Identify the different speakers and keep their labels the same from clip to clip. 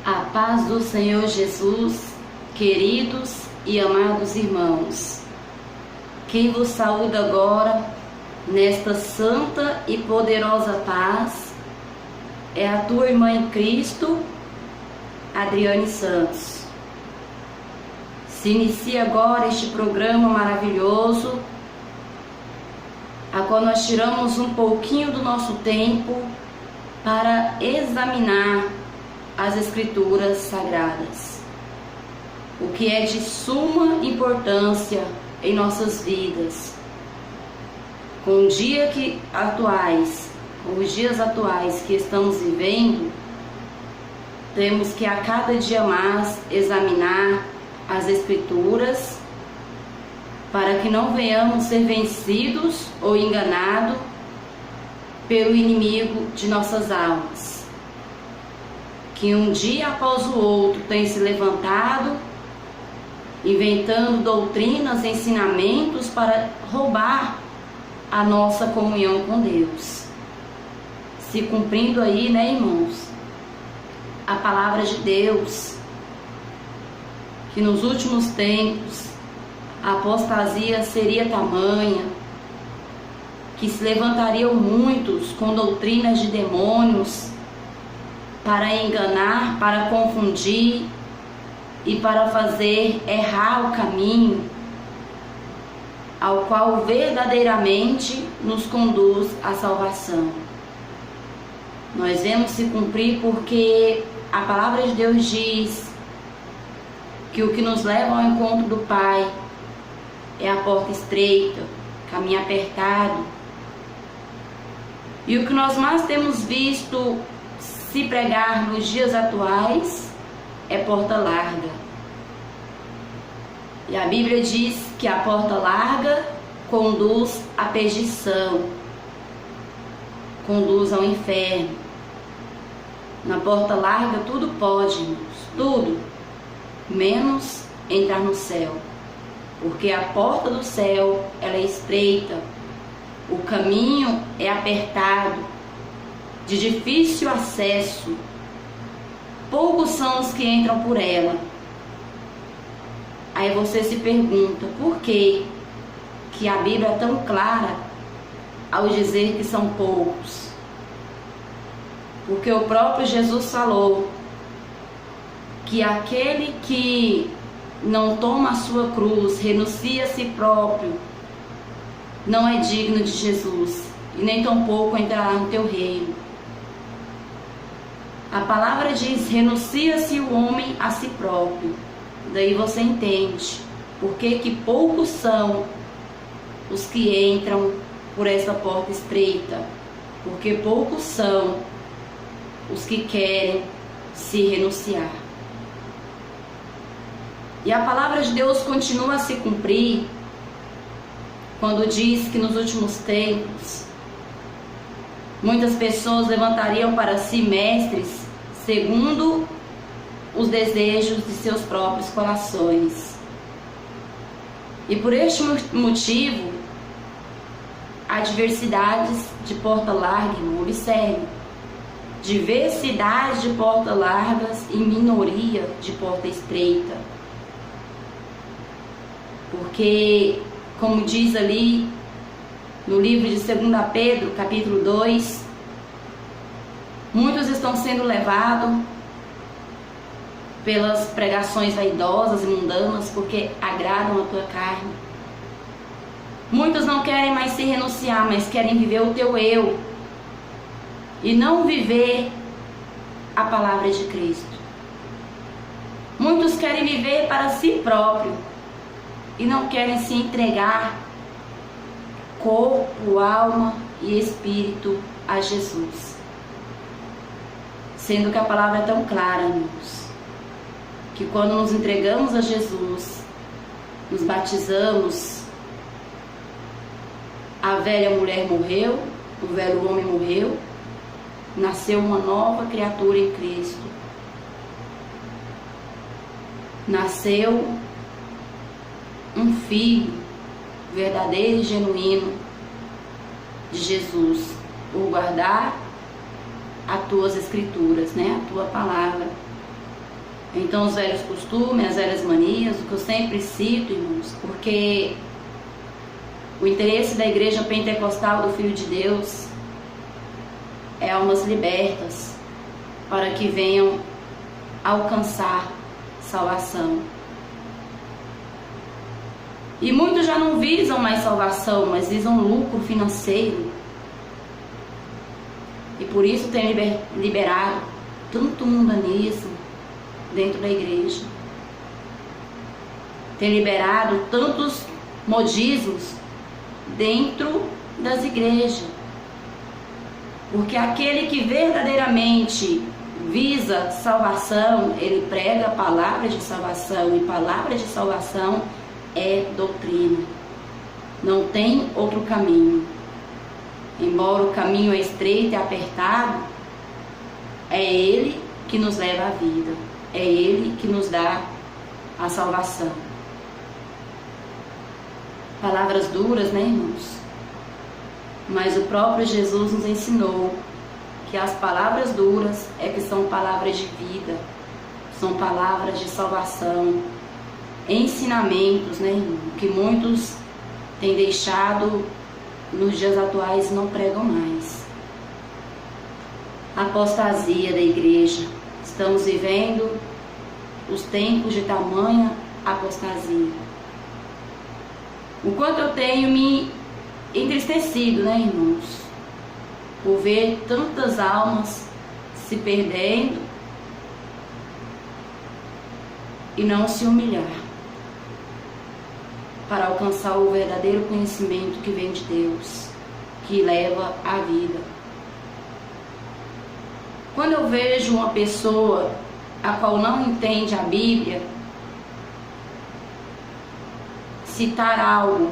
Speaker 1: A paz do Senhor Jesus, queridos e amados irmãos. Quem vos saúda agora, nesta santa e poderosa paz, é a tua irmã em Cristo, Adriane Santos. Se inicia agora este programa maravilhoso, a qual nós tiramos um pouquinho do nosso tempo para examinar as Escrituras Sagradas, o que é de suma importância em nossas vidas. Com os dias atuais que estamos vivendo, temos que a cada dia mais examinar as Escrituras para que não venhamos ser vencidos ou enganados pelo inimigo de nossas almas, que um dia após o outro tem se levantado, inventando doutrinas, ensinamentos para roubar a nossa comunhão com Deus. Se cumprindo aí, irmãos, a palavra de Deus, que nos últimos tempos a apostasia seria tamanha, que se levantariam muitos com doutrinas de demônios, para enganar, para confundir e para fazer errar o caminho ao qual verdadeiramente nos conduz à salvação. Nós vemos se cumprir porque a palavra de Deus diz que o que nos leva ao encontro do Pai é a porta estreita, caminho apertado. E o que nós mais temos visto se pregar nos dias atuais é porta larga. E a Bíblia diz que a porta larga conduz à perdição, conduz ao inferno. Na porta larga tudo pode, irmãos, tudo, menos entrar no céu, porque a porta do céu ela é estreita, o caminho é apertado, de difícil acesso, poucos são os que entram por ela. Aí você se pergunta, por que a Bíblia é tão clara ao dizer que são poucos? Porque o próprio Jesus falou que aquele que não toma a sua cruz, renuncia a si próprio, não é digno de Jesus, e nem tampouco entrará no teu reino. A palavra diz, renuncia-se o homem a si próprio. Daí você entende por que poucos são os que entram por essa porta estreita, porque poucos são os que querem se renunciar. E a palavra de Deus continua a se cumprir quando diz que nos últimos tempos muitas pessoas levantariam para si mestres segundo os desejos de seus próprios corações. E por este motivo, há diversidades de porta larga, irmão, observe. Diversidade de portas largas e minoria de porta estreita. Porque, como diz ali no livro de 2 Pedro, capítulo 2, muitos estão sendo levados pelas pregações vaidosas e mundanas, porque agradam a tua carne. Muitos não querem mais se renunciar, mas querem viver o teu eu, e não viver a palavra de Cristo. Muitos querem viver para si próprio, e não querem se entregar corpo, alma e espírito a Jesus. Sendo que a palavra é tão clara, irmãos, que quando nos entregamos a Jesus, nos batizamos, a velha mulher morreu, o velho homem morreu, nasceu uma nova criatura em Cristo. Nasceu um filho verdadeiro e genuíno de Jesus, por guardar as tuas escrituras, a tua palavra. Então, os velhos costumes, as velhas manias, o que eu sempre cito, irmãos, porque o interesse da igreja pentecostal do Filho de Deus é almas libertas para que venham alcançar salvação. E muitos já não visam mais salvação, mas visam lucro financeiro. E por isso tem liberado tanto mundanismo dentro da igreja. Tem liberado tantos modismos dentro das igrejas. Porque aquele que verdadeiramente visa salvação, ele prega a palavra de salvação, e palavra de salvação é doutrina. Não tem outro caminho. Embora o caminho é estreito e apertado, é Ele que nos leva à vida. É Ele que nos dá a salvação. Palavras duras, né, irmãos? Mas o próprio Jesus nos ensinou que as palavras duras é que são palavras de vida, são palavras de salvação, ensinamentos, né, irmão? Que muitos têm deixado nos dias atuais e não pregam mais. Apostasia da igreja. Estamos vivendo os tempos de tamanha apostasia. O quanto eu tenho me entristecido, né, irmãos, por ver tantas almas se perdendo e não se humilhar para alcançar o verdadeiro conhecimento que vem de Deus, que leva à vida. Quando eu vejo uma pessoa a qual não entende a Bíblia citar algo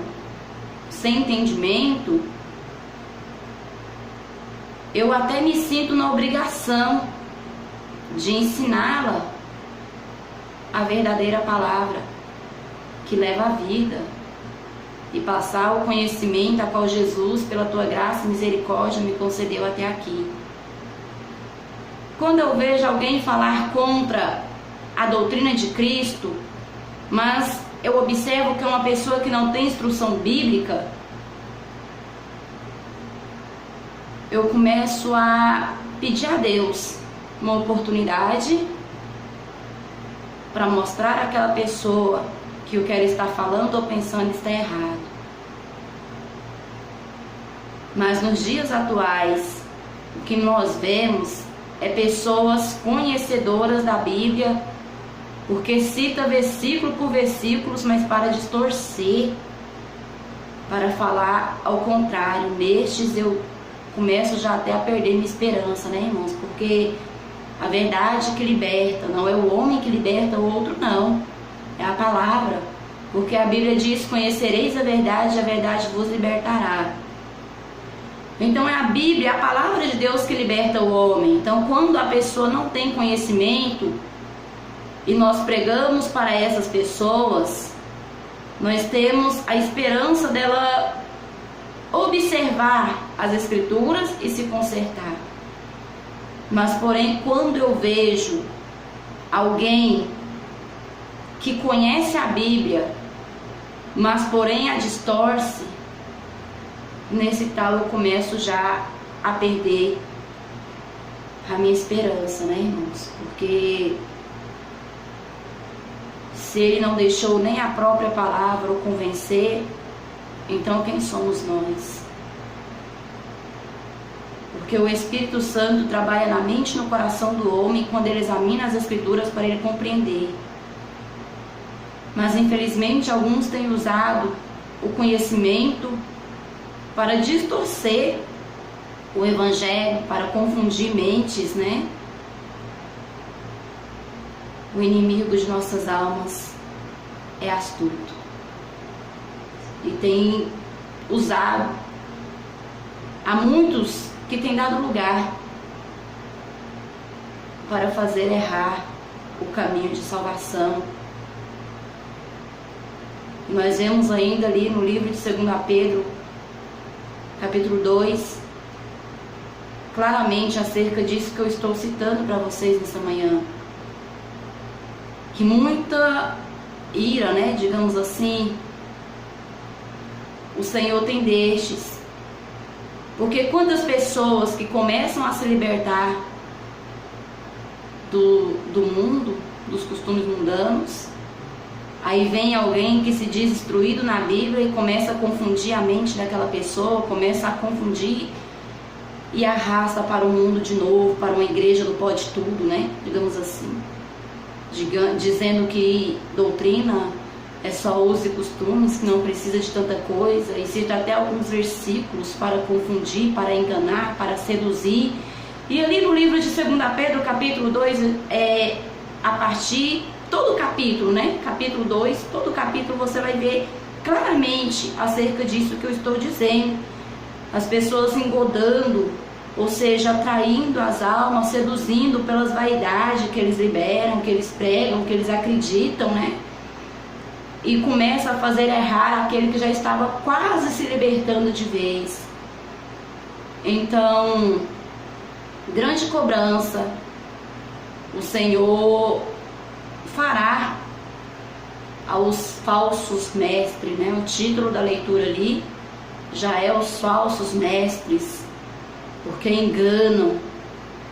Speaker 1: sem entendimento, eu até me sinto na obrigação de ensiná-la a verdadeira palavra que leva à vida e passar o conhecimento a qual Jesus, pela tua graça e misericórdia, me concedeu até aqui. Quando eu vejo alguém falar contra a doutrina de Cristo, mas eu observo que é uma pessoa que não tem instrução bíblica, eu começo a pedir a Deus uma oportunidade para mostrar àquela pessoa que o que ela está falando ou pensando está errado. Mas nos dias atuais, o que nós vemos é pessoas conhecedoras da Bíblia, porque cita versículo por versículo, mas para distorcer, para falar ao contrário. Nestes eu começo já até a perder minha esperança, né, irmãos? Porque a verdade que liberta, não é o homem que liberta o outro, não. É a palavra. Porque a Bíblia diz: conhecereis a verdade vos libertará. Então é a Bíblia, a palavra de Deus que liberta o homem. Então quando a pessoa não tem conhecimento e nós pregamos para essas pessoas, nós temos a esperança dela observar as Escrituras e se consertar. Mas porém, quando eu vejo alguém que conhece a Bíblia, mas porém a distorce, nesse tal eu começo já a perder a minha esperança, né, irmãos? Porque se ele não deixou nem a própria palavra o convencer, então quem somos nós? Porque o Espírito Santo trabalha na mente e no coração do homem quando ele examina as Escrituras para ele compreender. Mas infelizmente alguns têm usado o conhecimento para distorcer o Evangelho, para confundir mentes, né? O inimigo de nossas almas é astuto e tem usado. Há muitos que têm dado lugar para fazer errar o caminho de salvação. Nós vemos ainda ali no livro de 2 Pedro, capítulo 2, claramente acerca disso que eu estou citando para vocês nessa manhã. que muita ira, né, digamos assim, o Senhor tem destes. Porque quantas pessoas que começam a se libertar do mundo, dos costumes mundanos, aí vem alguém que se diz instruído na Bíblia e começa a confundir a mente daquela pessoa, começa a confundir e arrasta para o mundo de novo, para uma igreja do pode tudo, né? Digamos assim. Dizendo que doutrina é só uso e costumes, que não precisa de tanta coisa, e cita até alguns versículos para confundir, para enganar, para seduzir. E ali no livro de 2 Pedro, capítulo 2, a partir, todo o capítulo, né? Capítulo 2, todo o capítulo você vai ver claramente acerca disso que eu estou dizendo. As pessoas engodando, ou seja, atraindo as almas, seduzindo pelas vaidades que eles liberam, que eles pregam, que eles acreditam, né? E começa a fazer errar aquele que já estava quase se libertando de vez. Então, grande cobrança o Senhor fará aos falsos mestres, né? O título da leitura ali já é os falsos mestres, porque enganam,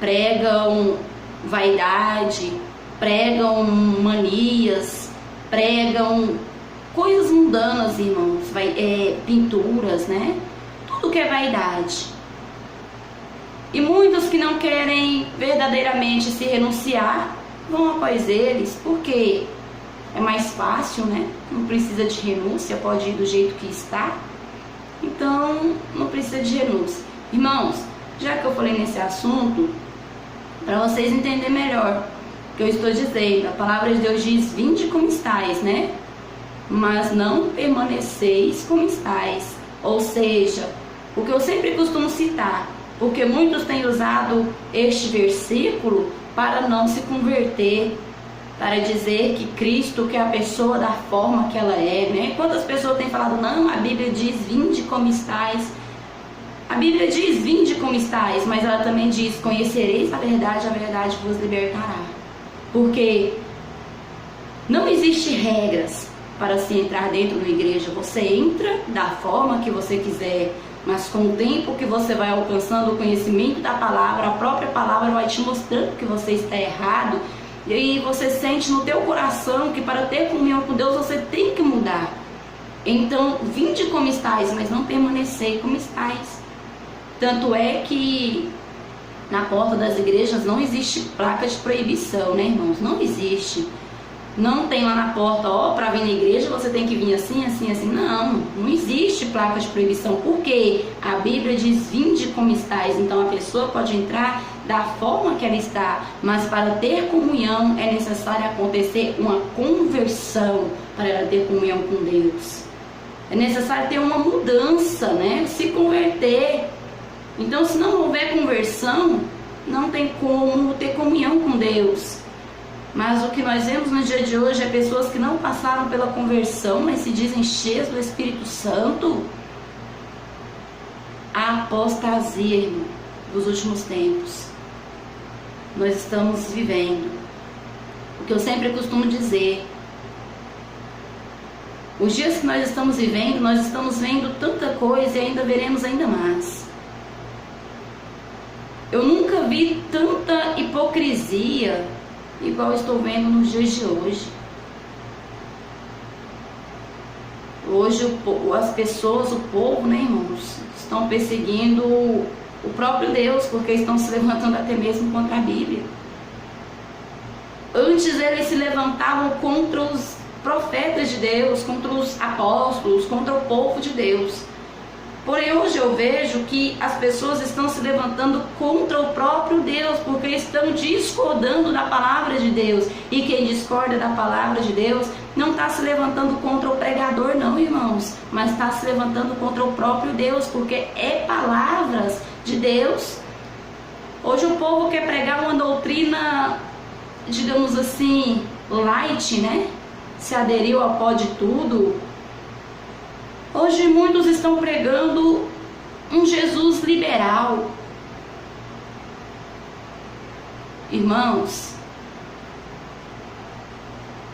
Speaker 1: pregam vaidade, pregam manias, pregam coisas mundanas, irmãos, pinturas, né? Tudo que é vaidade. E muitos que não querem verdadeiramente se renunciar vão após eles, porque é mais fácil, né? Não precisa de renúncia, pode ir do jeito que está. Então, não precisa de renúncia. Irmãos, já que eu falei nesse assunto, para vocês entenderem melhor o que eu estou dizendo, a palavra de Deus diz: vinde como estáis, né? Mas não permaneceis como estáis. Ou seja, o que eu sempre costumo citar, porque muitos têm usado este versículo para não se converter, para dizer que Cristo que é a pessoa da forma que ela é, né? Quantas pessoas têm falado: não, a Bíblia diz vinde como estáis. A Bíblia diz vinde como estáis, mas ela também diz: conhecereis a verdade vos libertará. Porque não existe regras para se entrar dentro da igreja. Você entra da forma que você quiser, mas com o tempo que você vai alcançando o conhecimento da palavra, a própria palavra vai te mostrando que você está errado. E aí você sente no teu coração que para ter comunhão com Deus você tem que mudar. Então, vinde como estáis, mas não permanecei como estáis. Tanto é que na porta das igrejas não existe placa de proibição, né, irmãos? Não existe. Não tem lá na porta, ó, para vir na igreja você tem que vir assim, assim, assim. Não, não existe placa de proibição. Por quê? A Bíblia diz vinde como estáis. Então a pessoa pode entrar da forma que ela está, mas para ter comunhão é necessário acontecer uma conversão para ela ter comunhão com Deus. É necessário ter uma mudança, né? Se converter. Então, se não houver conversão, não tem como ter comunhão com Deus. Mas o que nós vemos no dia de hoje é pessoas que não passaram pela conversão, mas se dizem cheias do Espírito Santo. A apostasia, irmão, dos últimos tempos. Nós estamos vivendo. O que eu sempre costumo dizer: os dias que nós estamos vivendo, nós estamos vendo tanta coisa e ainda veremos ainda mais. Eu nunca vi tanta hipocrisia igual estou vendo nos dias de hoje. Hoje as pessoas, o povo, né, irmãos, estão perseguindo o próprio Deus, porque estão se levantando até mesmo contra a Bíblia. Antes eles se levantavam contra os profetas de Deus, contra os apóstolos, contra o povo de Deus. Porém, hoje eu vejo que as pessoas estão se levantando contra o próprio Deus, porque estão discordando da palavra de Deus. E quem discorda da palavra de Deus não está se levantando contra o pregador, não, irmãos, mas está se levantando contra o próprio Deus, porque é palavras de Deus. Hoje o povo quer pregar uma doutrina, digamos assim, light, né? Se aderiu ao pode tudo. Hoje muitos estão pregando um Jesus liberal. Irmãos,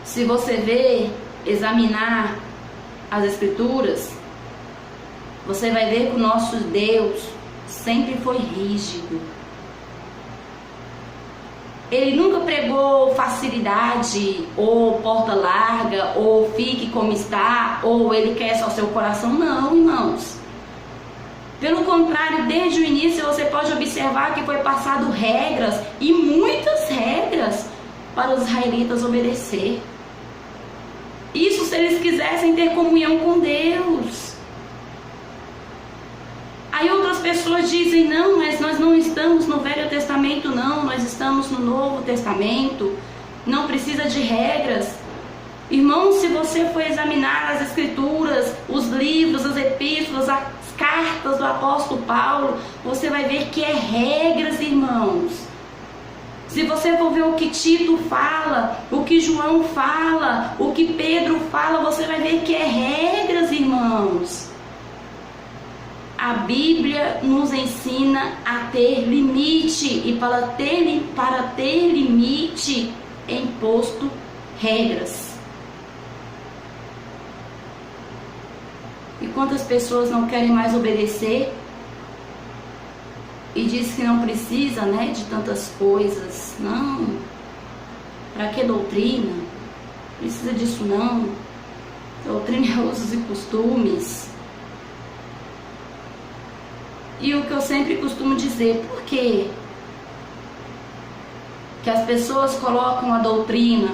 Speaker 1: Se você examinar as Escrituras, você vai ver que o nosso Deus sempre foi rígido. Ele nunca pregou facilidade, ou porta larga, ou fique como está, ou ele quer só seu coração. Não, irmãos. Pelo contrário, desde o início você pode observar que foi passado regras, e muitas regras, para os israelitas obedecer. Isso se eles quisessem ter comunhão com Deus. Aí outras pessoas dizem, não, mas nós não estamos no Velho Testamento, não, nós estamos no Novo Testamento, não precisa de regras. Irmão, se você for examinar as Escrituras, os livros, as epístolas, as cartas do apóstolo Paulo, você vai ver que é regras, irmãos. Se você for ver o que Tito fala, o que João fala, o que Pedro fala, você vai ver que é regras, irmãos. A Bíblia nos ensina a ter limite, e para ter limite é imposto regras. E quantas pessoas não querem mais obedecer e diz que não precisa, né, de tantas coisas? Não. Para que doutrina? Precisa disso não. Doutrina é usos e costumes. E o que eu sempre costumo dizer, por quê? Que as pessoas colocam a doutrina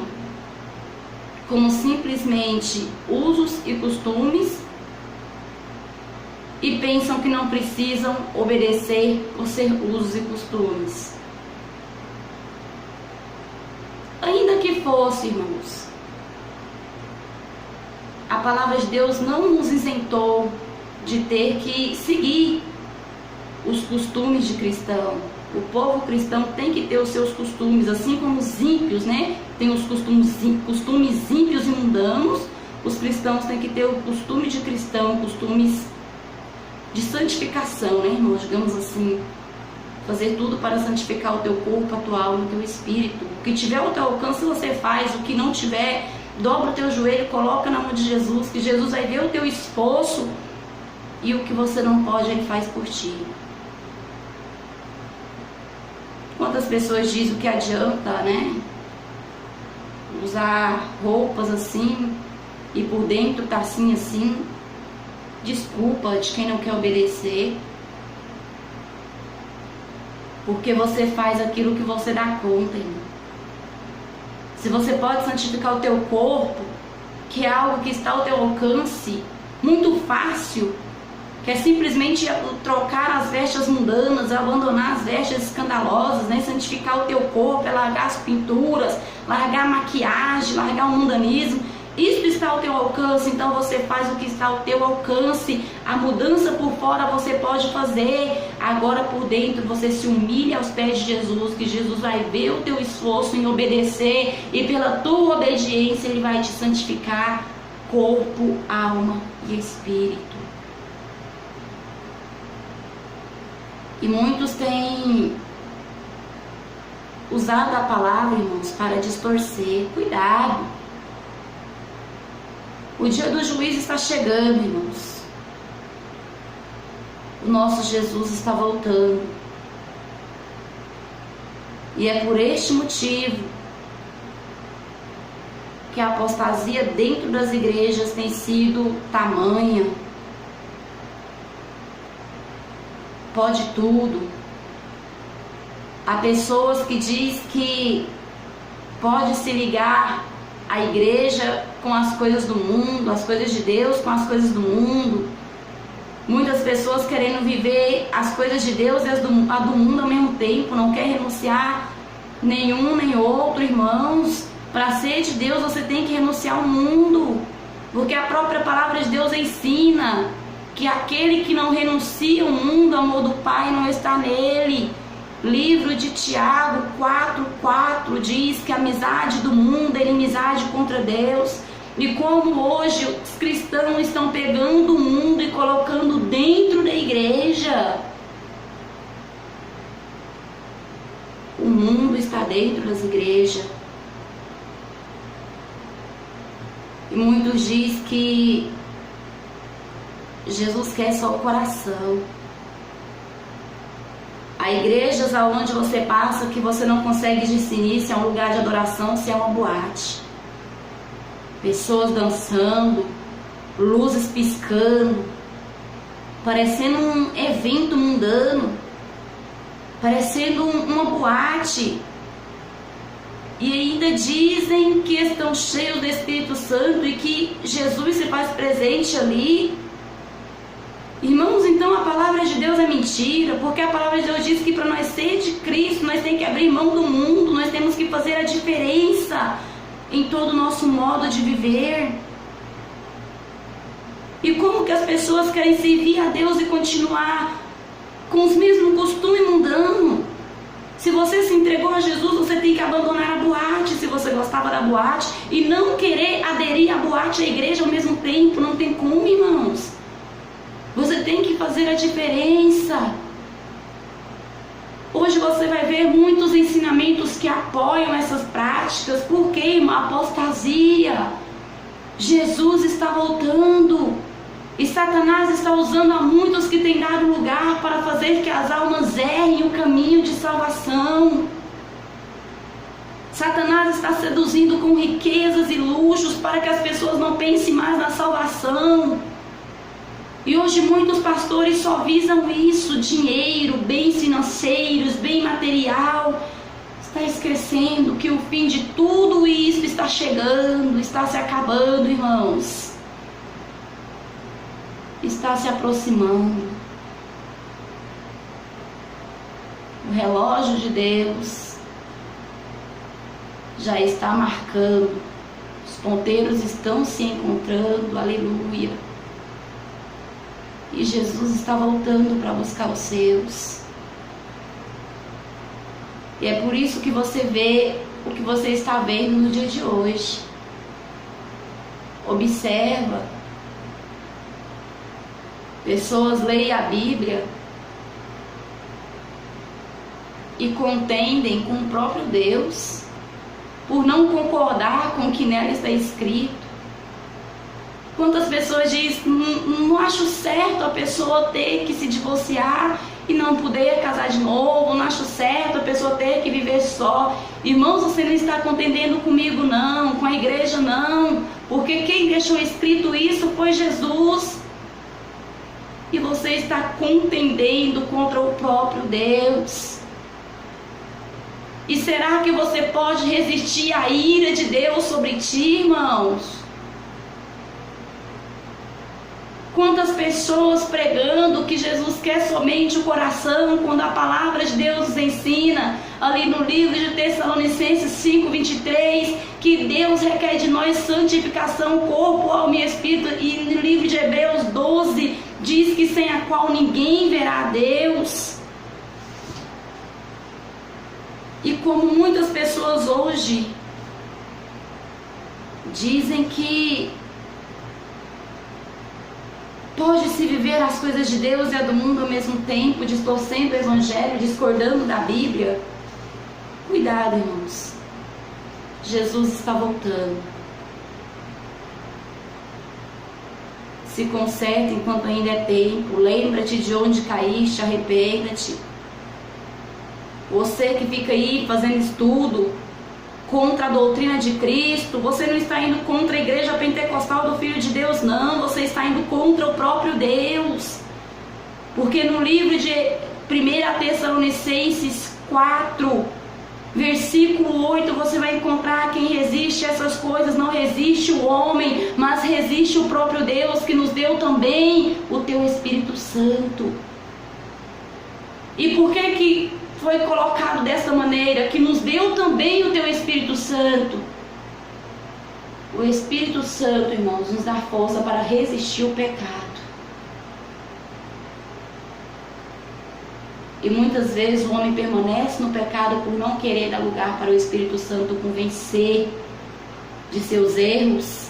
Speaker 1: como simplesmente usos e costumes e pensam que não precisam obedecer por ser usos e costumes. Ainda que fosse, irmãos, a palavra de Deus não nos isentou de ter que seguir os costumes de cristão. O povo cristão tem que ter os seus costumes, assim como os ímpios, né? Tem os costumes ímpios e mundanos. Os cristãos têm que ter o costume de cristão, costumes de santificação, né, irmãos? Digamos assim, fazer tudo para santificar o teu corpo, a tua alma, o teu espírito. O que tiver ao teu alcance você faz, o que não tiver, dobra o teu joelho, coloca na mão de Jesus, que Jesus vai ver o teu esforço, e o que você não pode, Ele faz por ti. Quantas pessoas dizem o que adianta, né? Usar roupas assim e por dentro tá assim. Desculpa de quem não quer obedecer. Porque você faz aquilo que você dá conta, irmão. Se você pode santificar o teu corpo, que é algo que está ao teu alcance, muito fácil, que é simplesmente trocar as vestes mundanas, abandonar as vestes escandalosas, né? Santificar o teu corpo, é largar as pinturas, largar a maquiagem, largar o mundanismo. Isso está ao teu alcance, então você faz o que está ao teu alcance. A mudança por fora você pode fazer, agora por dentro você se humilha aos pés de Jesus, que Jesus vai ver o teu esforço em obedecer, e pela tua obediência Ele vai te santificar corpo, alma e espírito. E muitos têm usado a palavra, irmãos, para distorcer. Cuidado. O dia do juízo está chegando, irmãos. O nosso Jesus está voltando. E é por este motivo que a apostasia dentro das igrejas tem sido tamanha. Pode tudo. Há pessoas que dizem que pode se ligar à igreja com as coisas do mundo, as coisas de Deus com as coisas do mundo. Muitas pessoas querendo viver as coisas de Deus e a do mundo ao mesmo tempo, não quer renunciar nenhum nem outro, irmãos. Para ser de Deus você tem que renunciar ao mundo, porque a própria palavra de Deus ensina que aquele que não renuncia ao mundo, o amor do Pai não está nele. Livro de Tiago 4:4 diz que a amizade do mundo é inimizade contra Deus. E como hoje os cristãos estão pegando o mundo e colocando dentro da igreja. O mundo está dentro das igrejas. E muitos dizem que Jesus quer só o coração. Há igrejas aonde você passa que você não consegue discernir se é um lugar de adoração, se é uma boate. Pessoas dançando, luzes piscando, parecendo um evento mundano, parecendo uma boate. E ainda dizem que estão cheios do Espírito Santo e que Jesus se faz presente ali. Irmãos, então a palavra de Deus é mentira, porque a palavra de Deus diz que para nós ser de Cristo, nós temos que abrir mão do mundo, nós temos que fazer a diferença em todo o nosso modo de viver. E como que as pessoas querem servir a Deus e continuar com os mesmos costumes mundanos? Se você se entregou a Jesus, você tem que abandonar a boate, se você gostava da boate, e não querer aderir à boate e à igreja ao mesmo tempo. Não tem como, irmãos. Você tem que fazer a diferença. Hoje você vai ver muitos ensinamentos que apoiam essas práticas. Por quê, irmã? Apostasia. Jesus está voltando. E Satanás está usando a muitos que têm dado lugar para fazer que as almas errem o caminho de salvação. Satanás está seduzindo com riquezas e luxos para que as pessoas não pensem mais na salvação. E hoje muitos pastores só visam isso, dinheiro, bens financeiros, bem material. Está esquecendo que o fim de tudo isso está chegando, está se acabando, irmãos. Está se aproximando. O relógio de Deus já está marcando. Os ponteiros estão se encontrando, aleluia. E Jesus está voltando para buscar os seus. E é por isso que você vê o que você está vendo no dia de hoje. Observa. Pessoas leem a Bíblia e contendem com o próprio Deus por não concordar com o que nela está escrito. Quantas pessoas dizem, não acho certo a pessoa ter que se divorciar e não poder casar de novo, não acho certo a pessoa ter que viver só. Irmãos, você não está contendendo comigo não, com a igreja não, porque quem deixou escrito isso foi Jesus. E você está contendendo contra o próprio Deus. E será que você pode resistir à ira de Deus sobre ti, irmãos? Quantas pessoas pregando que Jesus quer somente o coração, quando a palavra de Deus nos ensina, ali no livro de Tessalonicenses 5:23, que Deus requer de nós santificação, corpo, alma e espírito, e no livro de Hebreus 12, diz que sem a qual ninguém verá a Deus. E como muitas pessoas hoje dizem que pode-se viver as coisas de Deus e a do mundo ao mesmo tempo, distorcendo o Evangelho, discordando da Bíblia. Cuidado, irmãos. Jesus está voltando. Se conserta enquanto ainda é tempo. Lembra-te de onde caíste, arrependa-te. Você que fica aí fazendo estudo contra a doutrina de Cristo, você não está indo contra a igreja pentecostal do Filho de Deus, não. Você está indo contra o próprio Deus. Porque no livro de 1 Tessalonicenses 4, versículo 8, você vai encontrar: quem resiste a essas coisas não resiste o homem, mas resiste o próprio Deus, que nos deu também o teu Espírito Santo. E por que foi colocado dessa maneira? Que nos deu também o teu Espírito Santo. O Espírito Santo, irmãos, nos dá força para resistir o pecado. E muitas vezes o homem permanece no pecado por não querer dar lugar para o Espírito Santo convencer de seus erros.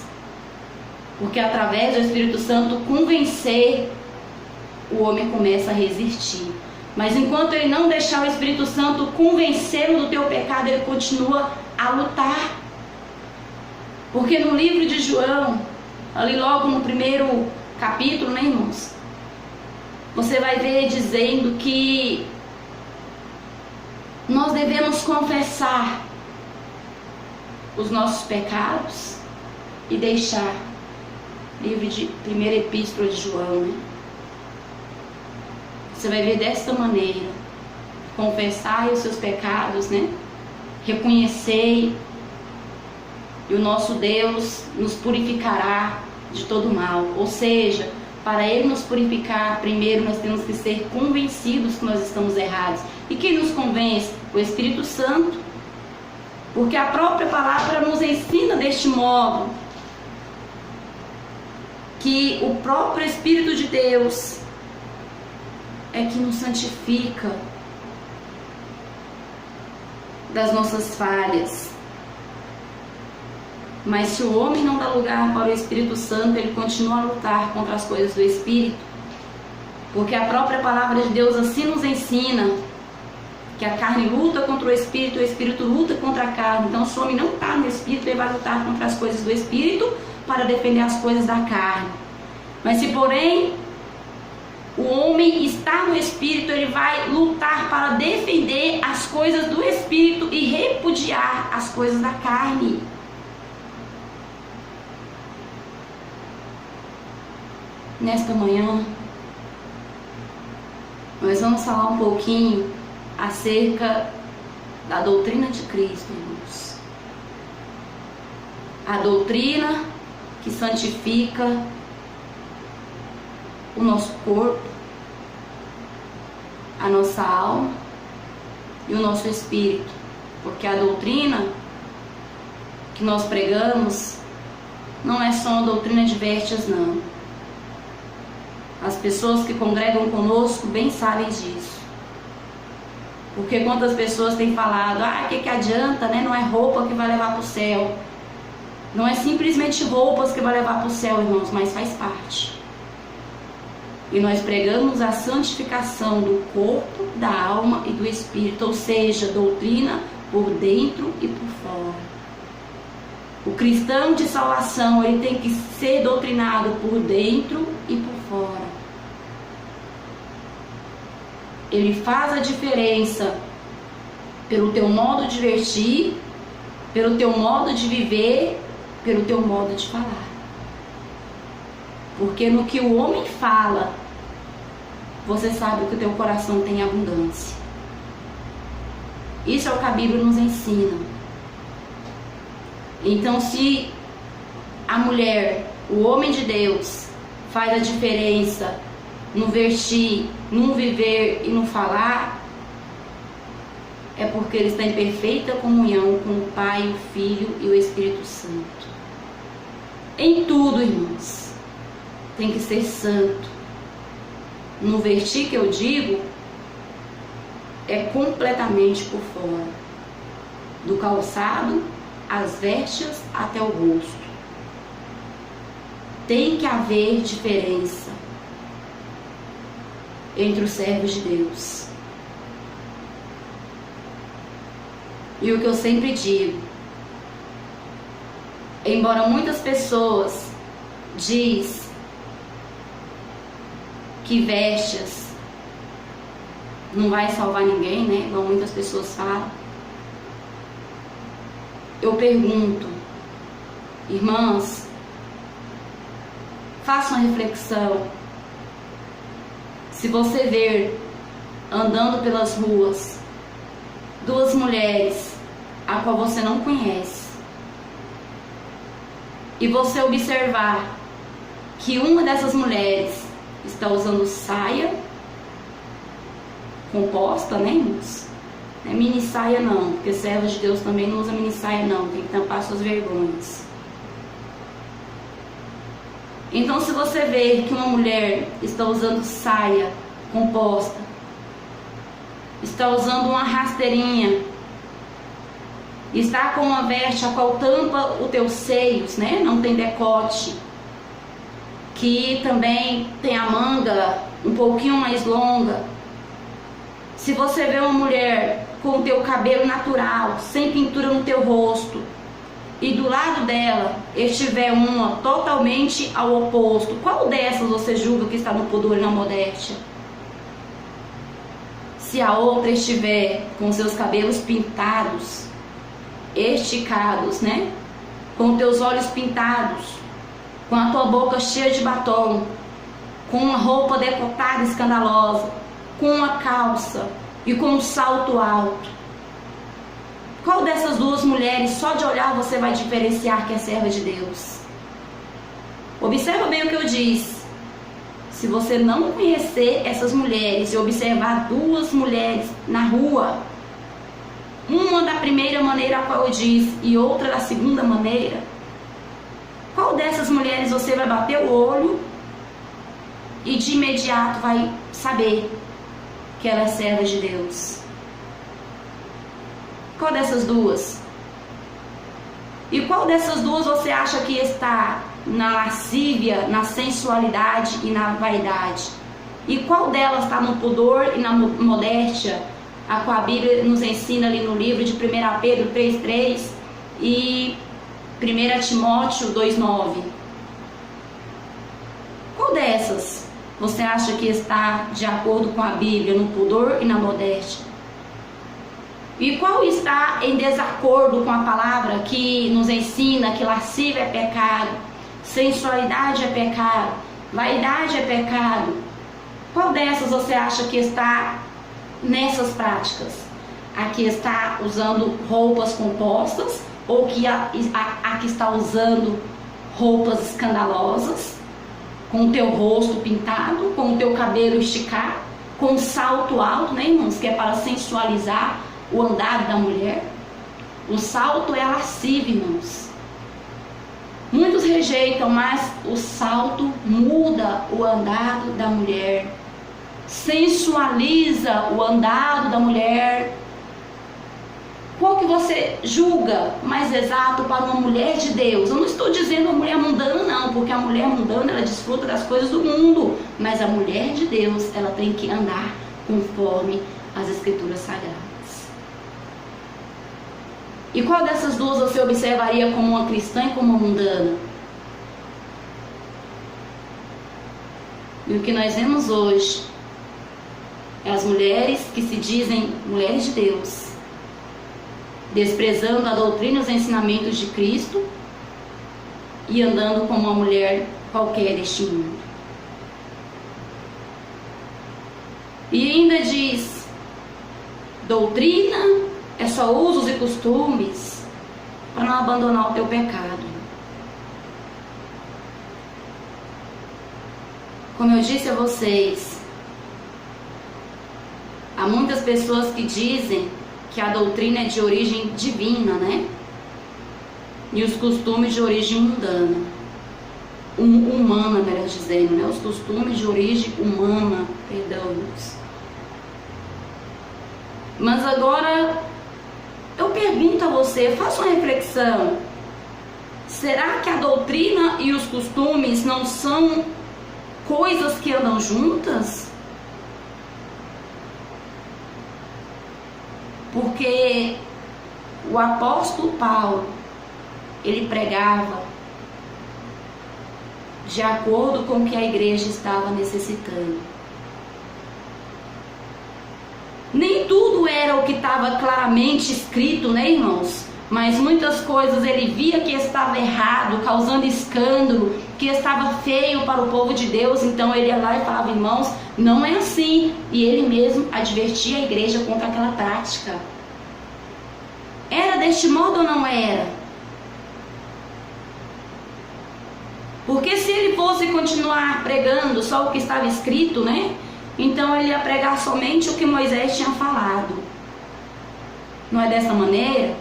Speaker 1: Porque através do Espírito Santo convencer, o homem começa a resistir. Mas enquanto ele não deixar o Espírito Santo convencê-lo do teu pecado, ele continua a lutar. Porque no livro de João, ali logo no primeiro capítulo, né, irmãos? Você vai ver dizendo que nós devemos confessar os nossos pecados e deixar. Livro de primeira epístola de João, né? Você vai ver desta maneira: confessai os seus pecados, né? Reconhecei, e o nosso Deus nos purificará de todo mal. Ou seja, para Ele nos purificar, primeiro nós temos que ser convencidos que nós estamos errados. E quem nos convence? O Espírito Santo. Porque a própria palavra nos ensina deste modo, que o próprio Espírito de Deus é que nos santifica das nossas falhas. Mas se o homem não dá lugar para o Espírito Santo, ele continua a lutar contra as coisas do Espírito. Porque a própria palavra de Deus assim nos ensina que a carne luta contra o Espírito luta contra a carne. Então, se o homem não está no Espírito, ele vai lutar contra as coisas do Espírito para defender as coisas da carne. Mas se, porém, o homem está no Espírito, ele vai lutar para defender as coisas do Espírito e repudiar as coisas da carne. Nesta manhã, nós vamos falar um pouquinho acerca da doutrina de Cristo, irmãos. A doutrina que santifica o nosso corpo, a nossa alma e o nosso espírito. Porque a doutrina que nós pregamos não é só uma doutrina de vestes, não. As pessoas que congregam conosco bem sabem disso. Porque quantas pessoas têm falado, que adianta, né? Não é roupa que vai levar para o céu. Não é simplesmente roupas que vai levar para o céu, irmãos, mas faz parte. E nós pregamos a santificação do corpo, da alma e do espírito, ou seja, doutrina por dentro e por fora. O cristão de salvação, ele tem que ser doutrinado por dentro e por fora. Ele faz a diferença pelo teu modo de vestir, pelo teu modo de viver, pelo teu modo de falar. Porque no que o homem fala, você sabe que o teu coração tem abundância. Isso é o que a Bíblia nos ensina. Então, se a mulher, o homem de Deus, faz a diferença no vestir, no viver e no falar, é porque ele está em perfeita comunhão com o Pai, o Filho e o Espírito Santo. Em tudo, irmãos, tem que ser santo. No vestir que eu digo, é completamente por fora. Do calçado, as vestes até o rosto. Tem que haver diferença entre os servos de Deus. E o que eu sempre digo, embora muitas pessoas diz que vestes não vai salvar ninguém, né? Igual muitas pessoas falam. Eu pergunto, irmãs, faça uma reflexão. Se você ver andando pelas ruas duas mulheres a qual você não conhece, e você observar que uma dessas mulheres está usando saia composta, né, irmãos? Não é mini saia não, porque servos de Deus também não usa mini saia não, tem que tampar suas vergonhas. Então, se você ver que uma mulher está usando saia composta, está usando uma rasteirinha, está com uma veste a qual tampa os teus seios, né? Não tem decote, que também tem a manga um pouquinho mais longa. Se você vê uma mulher com o teu cabelo natural, sem pintura no teu rosto, e do lado dela estiver uma totalmente ao oposto, qual dessas você julga que está no pudor e na modéstia? Se a outra estiver com seus cabelos pintados, esticados, né? Com teus olhos pintados, com a tua boca cheia de batom, com uma roupa decotada escandalosa, com uma calça e com um salto alto, qual dessas duas mulheres, só de olhar você vai diferenciar que é serva de Deus? Observa bem o que eu disse. Se você não conhecer essas mulheres e observar duas mulheres na rua, uma da primeira maneira a qual eu disse e outra da segunda maneira, qual dessas mulheres você vai bater o olho e de imediato vai saber que ela é serva de Deus? Qual dessas duas? E qual dessas duas você acha que está na lascívia, na sensualidade e na vaidade? E qual delas está no pudor e na modéstia, a qual a Bíblia nos ensina ali no livro de 1 Pedro 3,3 e 1 Timóteo 2,9? Qual dessas você acha que está de acordo com a Bíblia no pudor e na modéstia? E qual está em desacordo com a palavra que nos ensina que lascívia é pecado, sensualidade é pecado, vaidade é pecado? Qual dessas você acha que está nessas práticas? A que está usando roupas compostas ou que a que está usando roupas escandalosas, com o teu rosto pintado, com o teu cabelo esticado, com salto alto, né, irmãos? Que é para sensualizar o andar da mulher. O salto é a lascívia, irmãos. Muitos rejeitam, mas o salto muda o andado da mulher, sensualiza o andado da mulher. Qual que você julga mais exato para uma mulher de Deus? Eu não estou dizendo a mulher mundana não, porque a mulher mundana ela desfruta das coisas do mundo, mas a mulher de Deus ela tem que andar conforme as Escrituras Sagradas. E qual dessas duas você observaria como uma cristã e como uma mundana? E o que nós vemos hoje é as mulheres que se dizem mulheres de Deus, desprezando a doutrina e os ensinamentos de Cristo e andando como uma mulher qualquer deste mundo. E ainda diz, doutrina é só usos e costumes para não abandonar o teu pecado. Como eu disse a vocês, há muitas pessoas que dizem que a doutrina é de origem divina, né? E os costumes de origem mundana. Humana, melhor dizendo, né? Os costumes de origem humana, perdão-nos. Mas agora eu pergunto a você, faça uma reflexão. Será que a doutrina e os costumes não são coisas que andam juntas? Porque o apóstolo Paulo, ele pregava de acordo com o que a igreja estava necessitando. Nem tudo era o que estava claramente escrito, né, irmãos? Mas muitas coisas ele via que estava errado, causando escândalo, que estava feio para o povo de Deus. Então ele ia lá e falava, irmãos, não é assim. E ele mesmo advertia a igreja contra aquela prática. Era deste modo ou não era? Porque se ele fosse continuar pregando só o que estava escrito, né? Então ele ia pregar somente o que Moisés tinha falado. Não é dessa maneira?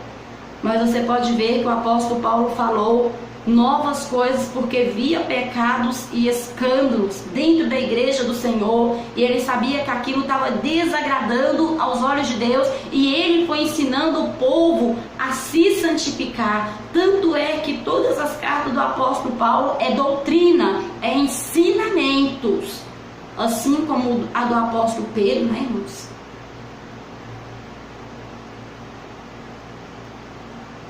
Speaker 1: Mas você pode ver que o apóstolo Paulo falou novas coisas porque via pecados e escândalos dentro da igreja do Senhor, e ele sabia que aquilo estava desagradando aos olhos de Deus, e ele foi ensinando o povo a se santificar. Tanto é que todas as cartas do apóstolo Paulo é doutrina, é ensinamentos, assim como a do apóstolo Pedro, né, irmãos?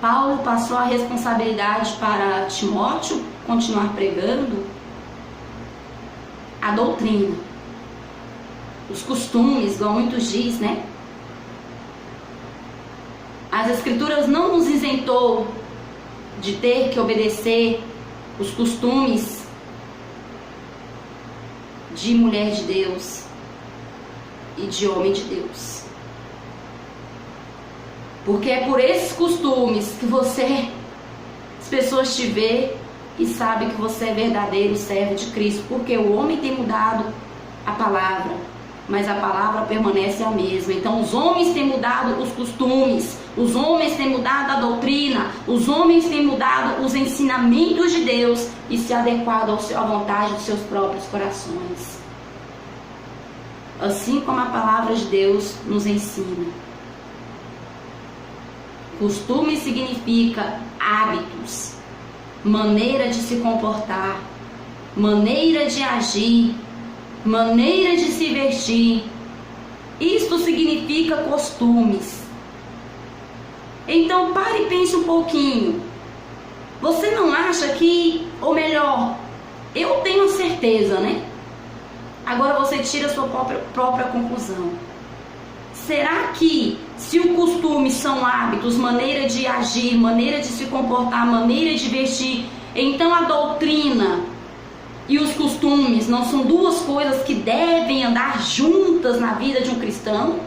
Speaker 1: Paulo passou a responsabilidade para Timóteo continuar pregando a doutrina, os costumes, igual muitos diz, né? As Escrituras não nos isentou de ter que obedecer os costumes de mulher de Deus e de homem de Deus. Porque é por esses costumes que as pessoas te vê e sabem que você é verdadeiro servo de Cristo. Porque o homem tem mudado a palavra, mas a palavra permanece a mesma. Então os homens têm mudado os costumes, os homens têm mudado a doutrina, os homens têm mudado os ensinamentos de Deus e se adequado à vontade dos seus próprios corações. Assim como a palavra de Deus nos ensina. Costume significa hábitos, maneira de se comportar, maneira de agir, maneira de se vestir. Isto significa costumes. Então pare e pense um pouquinho. Você não acha que, ou melhor, eu tenho certeza, né? Agora você tira a sua própria conclusão. Será que se o costume são hábitos, maneira de agir, maneira de se comportar, maneira de vestir, então a doutrina e os costumes não são duas coisas que devem andar juntas na vida de um cristão?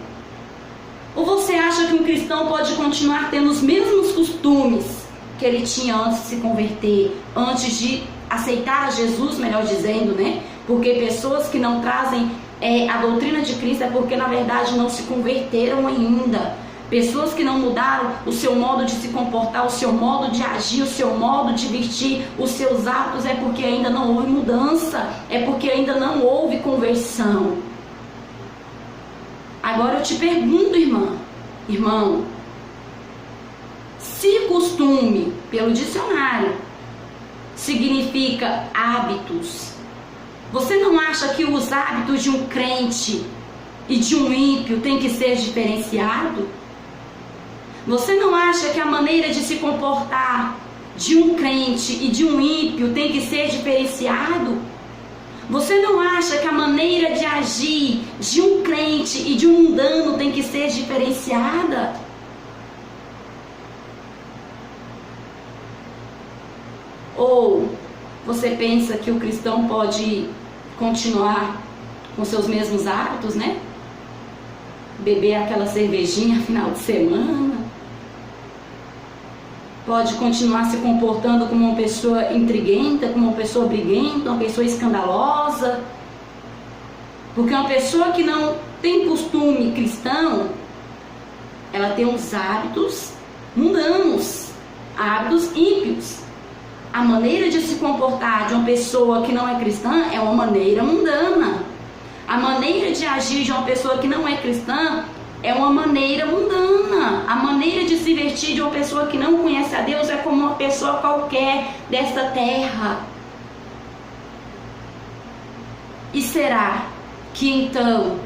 Speaker 1: Ou você acha que um cristão pode continuar tendo os mesmos costumes que ele tinha antes de se converter, antes de aceitar Jesus, melhor dizendo, né? Porque pessoas que não trazem a doutrina de Cristo é porque na verdade não se converteram ainda. Pessoas que não mudaram o seu modo de se comportar, o seu modo de agir, o seu modo de vestir, os seus hábitos, é porque ainda não houve mudança, é porque ainda não houve conversão. Agora eu te pergunto, irmão, se costume, pelo dicionário, significa hábitos, você não acha que os hábitos de um crente e de um ímpio tem que ser diferenciado? Você não acha que a maneira de se comportar de um crente e de um ímpio tem que ser diferenciado? Você não acha que a maneira de agir de um crente e de um mundano tem que ser diferenciada? Ou você pensa que o cristão pode continuar com seus mesmos hábitos, né? Beber aquela cervejinha final de semana, pode continuar se comportando como uma pessoa intriguenta, como uma pessoa briguenta, uma pessoa escandalosa. Porque uma pessoa que não tem costume cristão, ela tem uns hábitos mundanos, hábitos ímpios. A maneira de se comportar de uma pessoa que não é cristã é uma maneira mundana. A maneira de agir de uma pessoa que não é cristã é uma maneira mundana. A maneira de se vestir de uma pessoa que não conhece a Deus é como uma pessoa qualquer desta terra. E será que então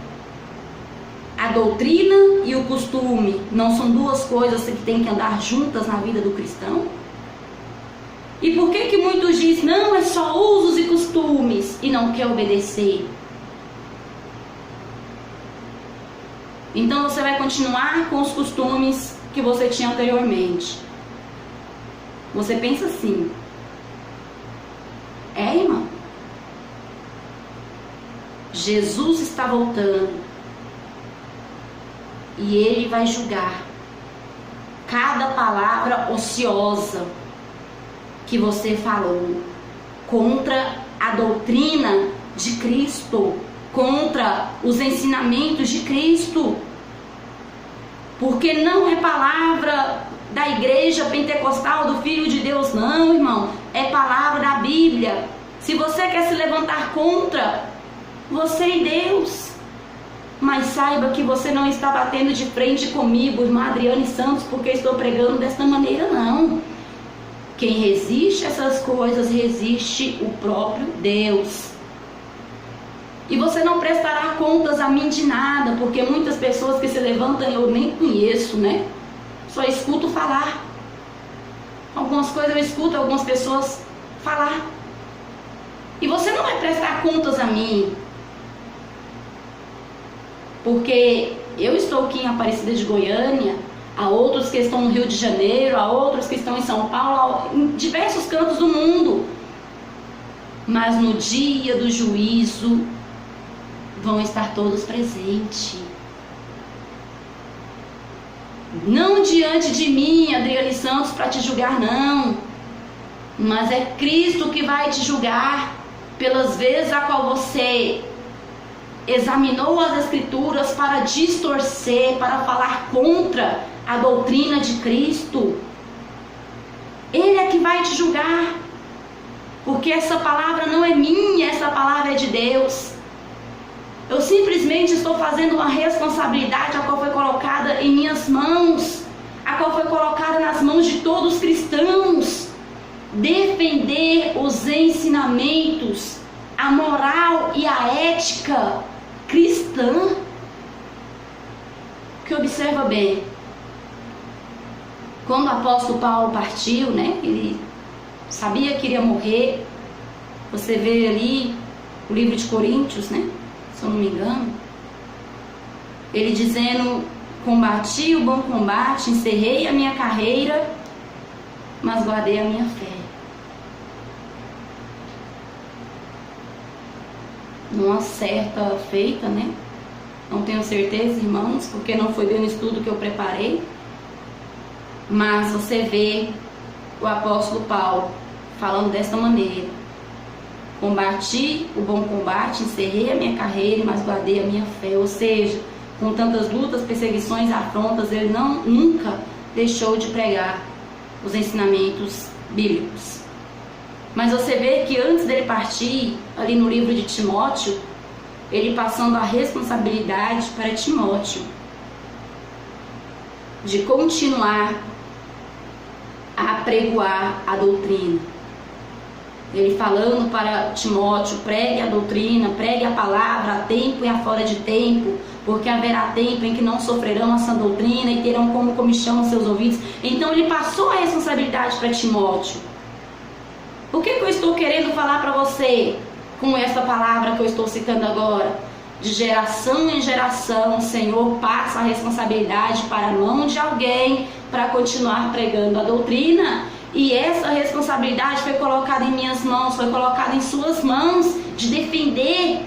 Speaker 1: a doutrina e o costume não são duas coisas que têm que andar juntas na vida do cristão? E por que muitos dizem, não, é só usos e costumes e não quer obedecer? Então você vai continuar com os costumes que você tinha anteriormente. Você pensa assim, irmão? Jesus está voltando e Ele vai julgar cada palavra ociosa que você falou contra a doutrina de Cristo, contra os ensinamentos de Cristo, porque não é palavra da igreja pentecostal do Filho de Deus, não, irmão, é palavra da Bíblia. Se você quer se levantar contra, você e Deus, mas saiba que você não está batendo de frente comigo, irmã Adriane Santos, porque estou pregando desta maneira, não. Quem resiste a essas coisas, resiste o próprio Deus. E você não prestará contas a mim de nada, porque muitas pessoas que se levantam eu nem conheço, né? Só escuto falar. algumas coisas, eu escuto algumas pessoas falar. E você não vai prestar contas a mim, porque eu estou aqui em Aparecida de Goiânia, há outros que estão no Rio de Janeiro, há outros que estão em São Paulo, em diversos cantos do mundo. Mas no dia do juízo vão estar todos presentes. Não diante de mim, Adriane Santos, para te julgar, não. Mas é Cristo que vai te julgar pelas vezes a qual você examinou as Escrituras para distorcer, para falar contra a doutrina de Cristo. Ele é que vai te julgar, porque essa palavra não é minha, essa palavra é de Deus. Eu simplesmente estou fazendo uma responsabilidade a qual foi colocada em minhas mãos, a qual foi colocada nas mãos de todos os cristãos. Defender os ensinamentos, a moral e a ética cristã. Que observa bem, quando o apóstolo Paulo partiu, né, ele sabia que iria morrer. Você vê ali o livro de Coríntios, né, se eu não me engano, ele dizendo: combati o bom combate, encerrei a minha carreira, mas guardei a minha fé. Numa certa feita, né? Não tenho certeza, irmãos, porque não foi bem o estudo que eu preparei. Mas você vê o apóstolo Paulo falando desta maneira: combati o bom combate, encerrei a minha carreira, mas guardei a minha fé. Ou seja, com tantas lutas, perseguições, afrontas, ele nunca deixou de pregar os ensinamentos bíblicos. Mas você vê que antes dele partir, ali no livro de Timóteo, ele passando a responsabilidade para Timóteo de continuar a apregoar a doutrina. Ele falando para Timóteo: pregue a doutrina, pregue a palavra a tempo e a fora de tempo, porque haverá tempo em que não sofrerão a sã doutrina e terão como comichão os seus ouvidos. Então ele passou a responsabilidade para Timóteo. O que eu estou querendo falar para você com essa palavra que eu estou citando agora? De geração em geração, o Senhor passa a responsabilidade para a mão de alguém para continuar pregando a doutrina. E essa responsabilidade foi colocada em minhas mãos, foi colocada em suas mãos, de defender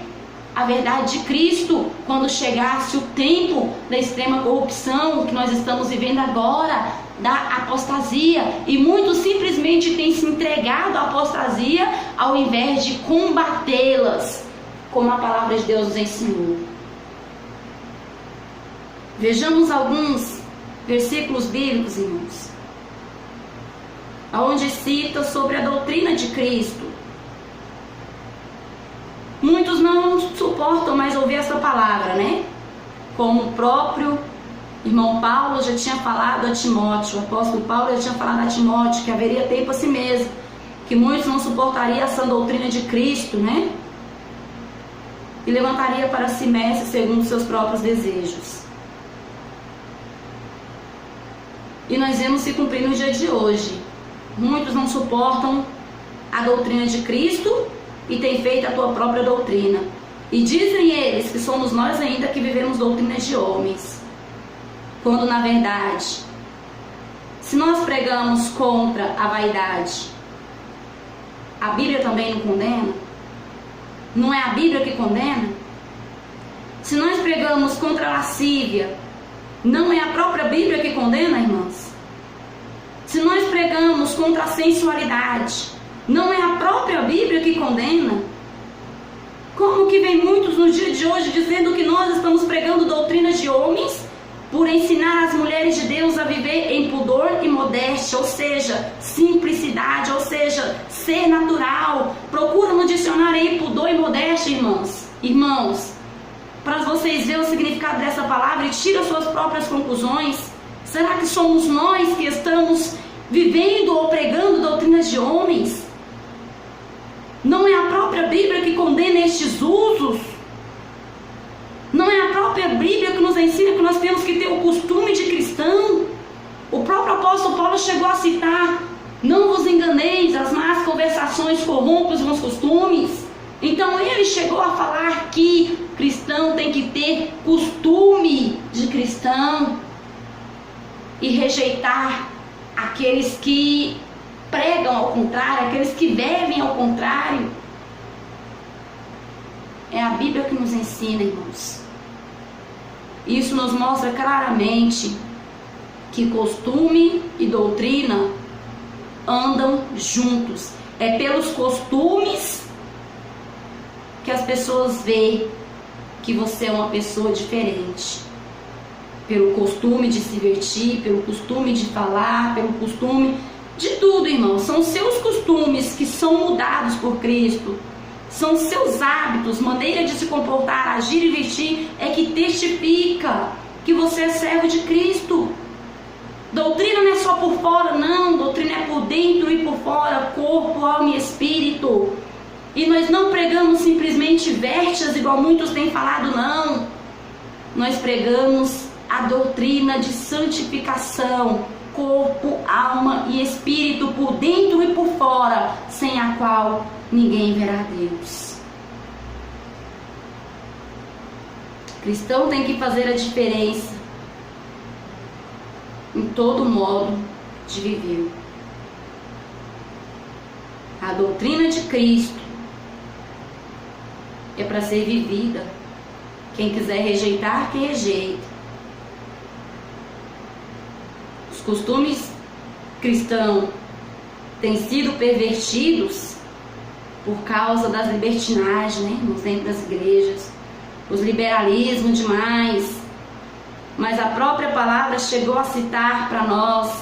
Speaker 1: a verdade de Cristo quando chegasse o tempo da extrema corrupção que nós estamos vivendo agora, da apostasia. E muitos simplesmente têm se entregado à apostasia ao invés de combatê-las, como a palavra de Deus nos ensinou. Vejamos alguns versículos bíblicos, irmãos, onde cita sobre a doutrina de Cristo. Muitos não suportam mais ouvir essa palavra, né? Como o próprio irmão Paulo já tinha falado a Timóteo, o apóstolo Paulo já tinha falado a Timóteo que haveria tempo a si mesmo, que muitos não suportariam essa doutrina de Cristo, né? E levantaria para si mestre segundo seus próprios desejos. E nós vemos se cumprir no dia de hoje. Muitos não suportam a doutrina de Cristo e têm feito a tua própria doutrina. E dizem eles que somos nós ainda que vivemos doutrinas de homens. Quando na verdade, se nós pregamos contra a vaidade, a Bíblia também não condena? Não é a Bíblia que condena? Se nós pregamos contra a lascívia, não é a própria Bíblia que condena, irmãos? Se nós pregamos contra a sensualidade, não é a própria Bíblia que condena? Como que vem muitos no dia de hoje dizendo que nós estamos pregando doutrinas de homens por ensinar as mulheres de Deus a viver em pudor e modéstia, ou seja, simplicidade, ou seja, ser natural. Procura no dicionário aí pudor e modéstia, irmãos, para vocês verem o significado dessa palavra e tira suas próprias conclusões. Será que somos nós que estamos vivendo ou pregando doutrinas de homens? Não é a própria Bíblia que condena estes usos? Não é a própria Bíblia que nos ensina que nós temos que ter o costume de cristão? O próprio apóstolo Paulo chegou a citar Não vos enganeis, as más conversações corrompem os bons costumes. Então ele chegou a falar que cristão tem que ter costume de cristão e rejeitar aqueles que pregam ao contrário, aqueles que vivem ao contrário. É a Bíblia que nos ensina, irmãos. Isso nos mostra claramente que costume e doutrina andam juntos. É pelos costumes que as pessoas veem que você é uma pessoa diferente. Pelo costume de se vestir, pelo costume de falar, pelo costume de tudo, irmão. São seus costumes que são mudados por Cristo. São seus hábitos, maneira de se comportar, agir e vestir é que testifica que você é servo de Cristo. Doutrina não é só por fora, não. Doutrina é por dentro e por fora, corpo, alma e espírito. E nós não pregamos simplesmente vestes, igual muitos têm falado, não. Nós pregamos a doutrina de santificação, corpo, alma e espírito, por dentro e por fora, sem a qual ninguém verá Deus. Cristão tem que fazer a diferença em todo modo de viver. A doutrina de Cristo é para ser vivida. Quem quiser rejeitar, que rejeita. Os costumes cristãos têm sido pervertidos por causa das libertinagens, né, dentro das igrejas, os liberalismos demais. Mas a própria palavra chegou a citar para nós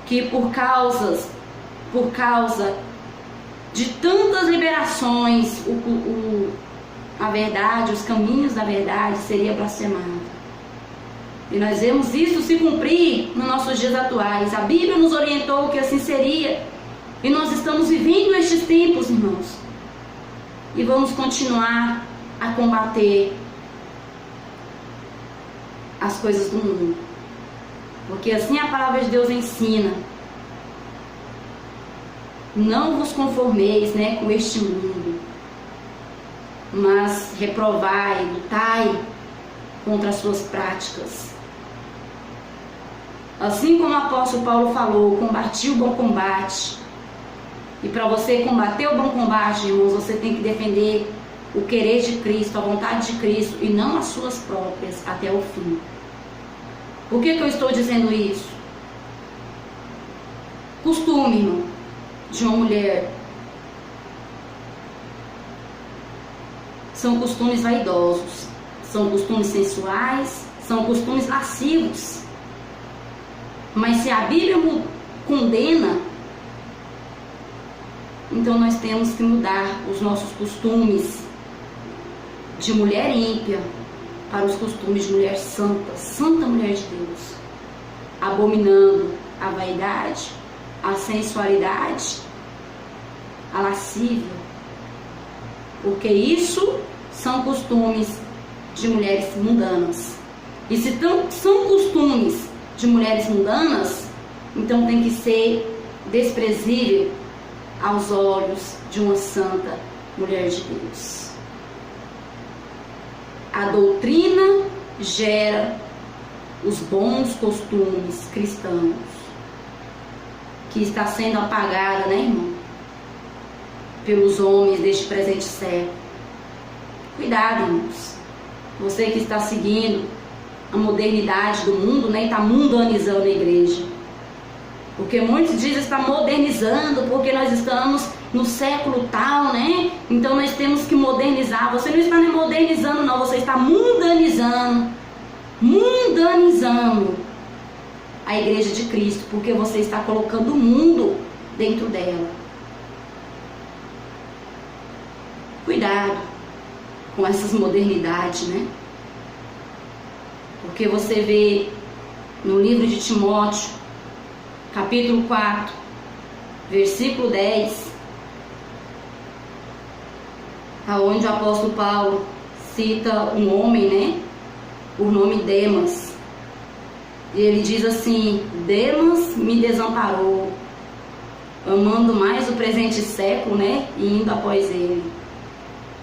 Speaker 1: que por causa de tantas liberações, a verdade, os caminhos da verdade seria blasfemado. E nós vemos isso se cumprir nos nossos dias atuais. A Bíblia nos orientou que assim seria. E nós estamos vivendo estes tempos, irmãos. E vamos continuar a combater as coisas do mundo. Porque assim a palavra de Deus ensina. Não vos conformeis, né, com este mundo, mas reprovai, lutai contra as suas práticas. Assim como o apóstolo Paulo falou, combati o bom combate. E para você combater o bom combate, irmãos, você tem que defender o querer de Cristo, a vontade de Cristo, e não as suas próprias até o fim. Por que eu estou dizendo isso? Costume, irmão, de uma mulher são costumes vaidosos, são costumes sensuais, são costumes lascivos. Mas se a Bíblia condena, então nós temos que mudar os nossos costumes de mulher ímpia para os costumes de mulher santa, santa mulher de Deus, abominando a vaidade, a sensualidade, a lascívia, porque isso são costumes de mulheres mundanas. E se são costumes de mulheres mundanas, então tem que ser desprezível aos olhos de uma santa mulher de Deus. A doutrina gera os bons costumes cristãos, que está sendo apagada, né, irmão, pelos homens deste presente século. Cuidado, irmãos. Você que está seguindo a modernidade do mundo, né, e está mundanizando a igreja. Porque muitos dizem que está modernizando, porque nós estamos no século tal, né? Então nós temos que modernizar. Você não está nem modernizando, não. Você está mundanizando. Mundanizando a igreja de Cristo, porque você está colocando o mundo dentro dela. Cuidado com essas modernidades, né? Porque você vê no livro de Timóteo, capítulo 4, versículo 10, aonde o apóstolo Paulo cita um homem, né, por nome Demas. E ele diz assim: Demas me desamparou, amando mais o presente século, né, e indo após ele.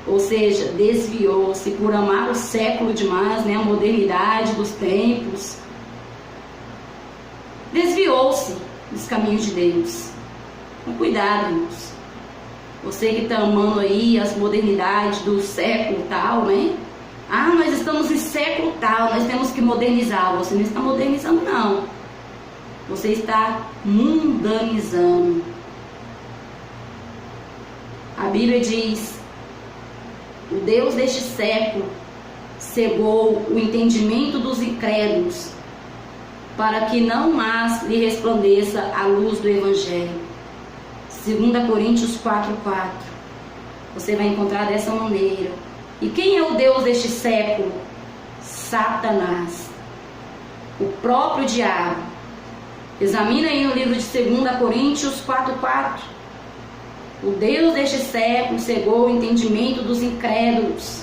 Speaker 1: Ou seja, desviou-se por amar o século demais, né, a modernidade dos tempos. Desviou-se dos caminhos de Deus. Com cuidado, irmãos. Você que está amando aí as modernidades do século tal, né? Ah, nós estamos em século tal, nós temos que modernizar. Você não está modernizando, não. Você está mundanizando. A Bíblia diz: o Deus deste século cegou o entendimento dos incrédulos, para que não mais lhe resplandeça a luz do Evangelho. 2 Coríntios 4:4. Você vai encontrar dessa maneira. E quem é o Deus deste século? Satanás, o próprio diabo. Examina aí no livro de 2 Coríntios 4:4. O Deus deste século cegou o entendimento dos incrédulos,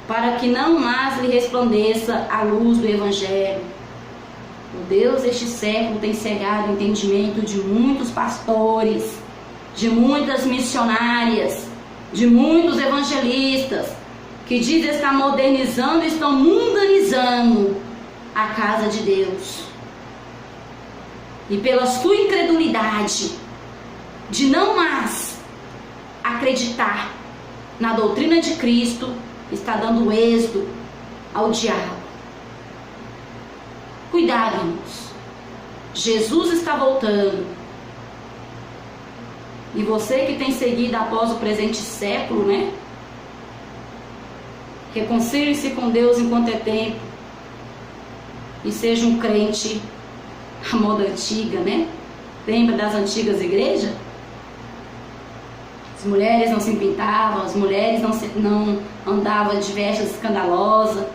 Speaker 1: para que não mais lhe resplandeça a luz do Evangelho. O Deus deste século tem cegado o entendimento de muitos pastores, de muitas missionárias, de muitos evangelistas, que dizem estar modernizando e estão mundanizando a casa de Deus. E pela sua incredulidade de não mais acreditar na doutrina de Cristo, está dando êxito ao diabo. Cuidado, irmãos. Jesus está voltando. E você que tem seguido após o presente século, né? Reconcilie-se com Deus enquanto é tempo. E seja um crente à moda antiga, né? Lembra das antigas igrejas? As mulheres não se pintavam, as mulheres não andavam de vestes escandalosas.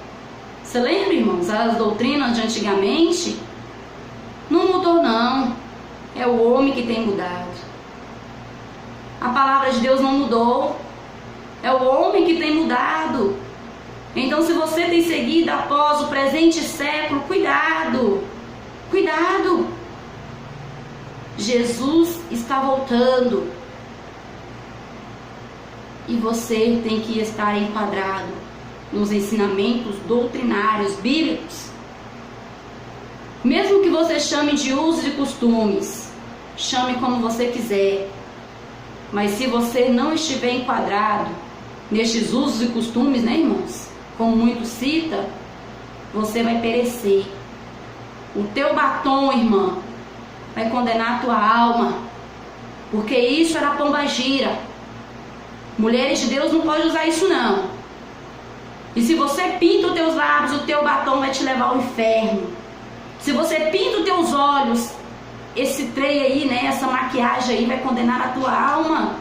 Speaker 1: Você lembra, irmãos? As doutrinas de antigamente não mudou, não. É o homem que tem mudado. A palavra de Deus não mudou. É o homem que tem mudado. Então, se você tem seguido após o presente século, cuidado. Cuidado. Jesus está voltando. E você tem que estar enquadrado nos ensinamentos doutrinários bíblicos. Mesmo que você chame de usos e costumes, chame como você quiser. Mas se você não estiver enquadrado nestes usos e costumes, né, irmãos? Como muito cita, você vai perecer. O teu batom, irmã, vai condenar a tua alma. Porque isso era pombagira. Mulheres de Deus não podem usar isso, não. E se você pinta os teus lábios, o teu batom vai te levar ao inferno. Se você pinta os teus olhos, esse trem aí, né, essa maquiagem aí vai condenar a tua alma.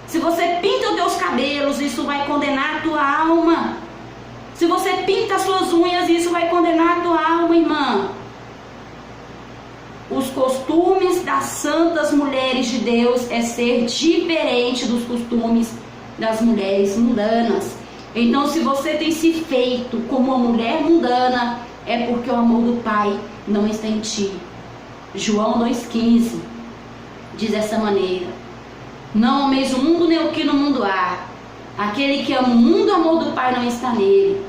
Speaker 1: Se você pinta os teus cabelos, isso vai condenar a tua alma. Se você pinta as suas unhas, isso vai condenar a tua alma, irmã. Os costumes das santas mulheres de Deus é ser diferente dos costumes das mulheres mundanas. Então, se você tem se feito como uma mulher mundana, é porque o amor do Pai não está em ti. João 2,15 diz dessa maneira: não ameis o mundo nem o que no mundo há. Aquele que ama o mundo, o amor do Pai não está nele.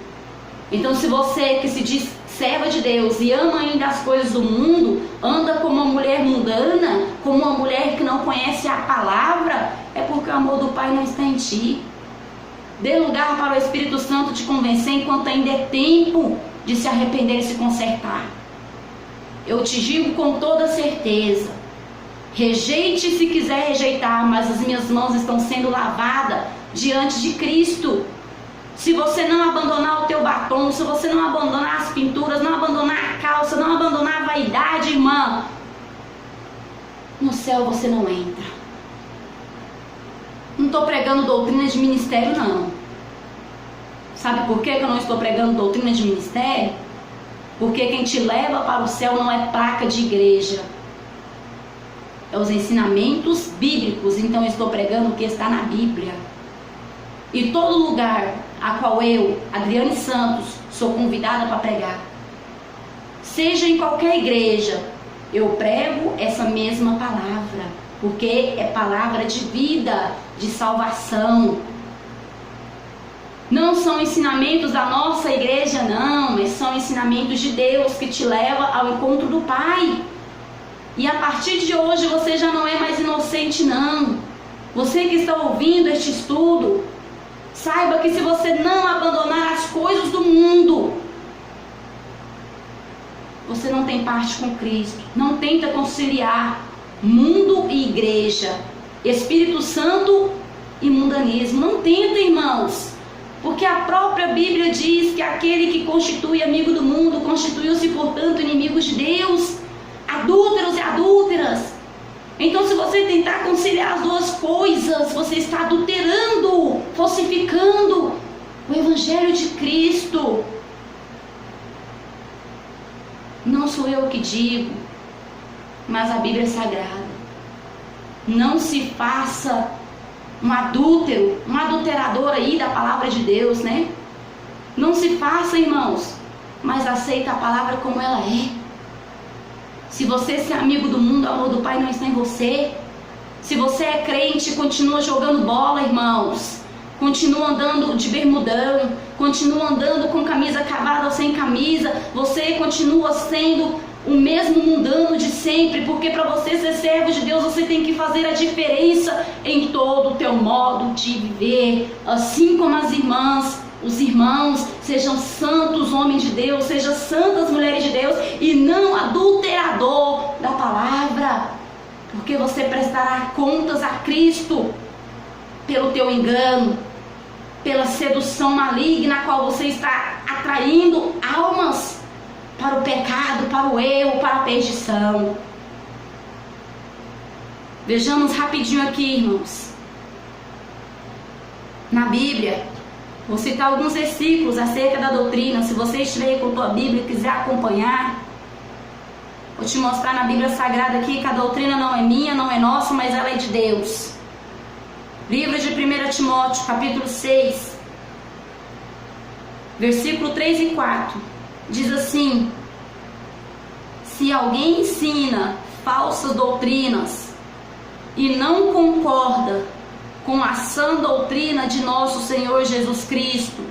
Speaker 1: Então, se você que se diz serva de Deus e ama ainda as coisas do mundo, anda como uma mulher mundana, como uma mulher que não conhece a palavra, é porque o amor do Pai não está em ti. Dê lugar para o Espírito Santo te convencer enquanto ainda é tempo de se arrepender e se consertar. Eu te digo com toda certeza: rejeite se quiser rejeitar, mas as minhas mãos estão sendo lavadas diante de Cristo. Se você não abandonar o teu batom, se você não abandonar as pinturas, não abandonar a calça, não abandonar a vaidade, irmã, no céu você não entra. Não estou pregando doutrina de ministério, não. Sabe por que eu não estou pregando doutrina de ministério? Porque quem te leva para o céu não é placa de igreja, é os ensinamentos bíblicos. Então eu estou pregando o que está na Bíblia. E todo lugar a qual eu, Adriane Santos, sou convidada para pregar, seja em qualquer igreja, eu prego essa mesma palavra. porque é palavra de vida, de salvação. Não são ensinamentos da nossa igreja, não, mas são ensinamentos de Deus que te leva ao encontro do Pai. E a partir de hoje você já não é mais inocente, não. Você que está ouvindo este estudo, saiba que se você não abandonar as coisas do mundo, você não tem parte com Cristo. Não tenta conciliar mundo e igreja, Espírito Santo e mundanismo. Não tenta, irmãos. Porque a própria Bíblia diz que aquele que constitui amigo do mundo, constituiu-se, portanto, inimigos de Deus, adúlteros e adúlteras. Então, se você tentar conciliar as duas coisas, você está adulterando, falsificando o Evangelho de Cristo. Não sou eu que digo, mas a Bíblia é sagrada. Não se faça um adúltero, um adulterador aí da palavra de Deus, né? Não se faça, irmãos, mas aceita a palavra como ela é. Se você é amigo do mundo, o amor do Pai não está em você. Se você é crente, continua jogando bola, irmãos. Continua andando de bermudão, continua andando com camisa cavada ou sem camisa. Você continua sendo o mesmo mundano de sempre, porque para você ser servo de Deus, você tem que fazer a diferença em todo o teu modo de viver. Assim como as irmãs, os irmãos, sejam santos homens de Deus, sejam santas mulheres de Deus, e não adulterador da palavra, porque você prestará contas a Cristo pelo teu engano, pela sedução maligna a qual você está atraindo almas para o pecado, para o erro, para a perdição. Vejamos rapidinho aqui, irmãos. Na Bíblia, vou citar alguns versículos acerca da doutrina. Se você estiver com a tua Bíblia e quiser acompanhar, vou te mostrar na Bíblia Sagrada aqui que a doutrina não é minha, não é nossa, mas ela é de Deus. Livro de 1 Timóteo, capítulo 6, versículo 3 e 4. Diz assim: se alguém ensina falsas doutrinas e não concorda com a sã doutrina de nosso Senhor Jesus Cristo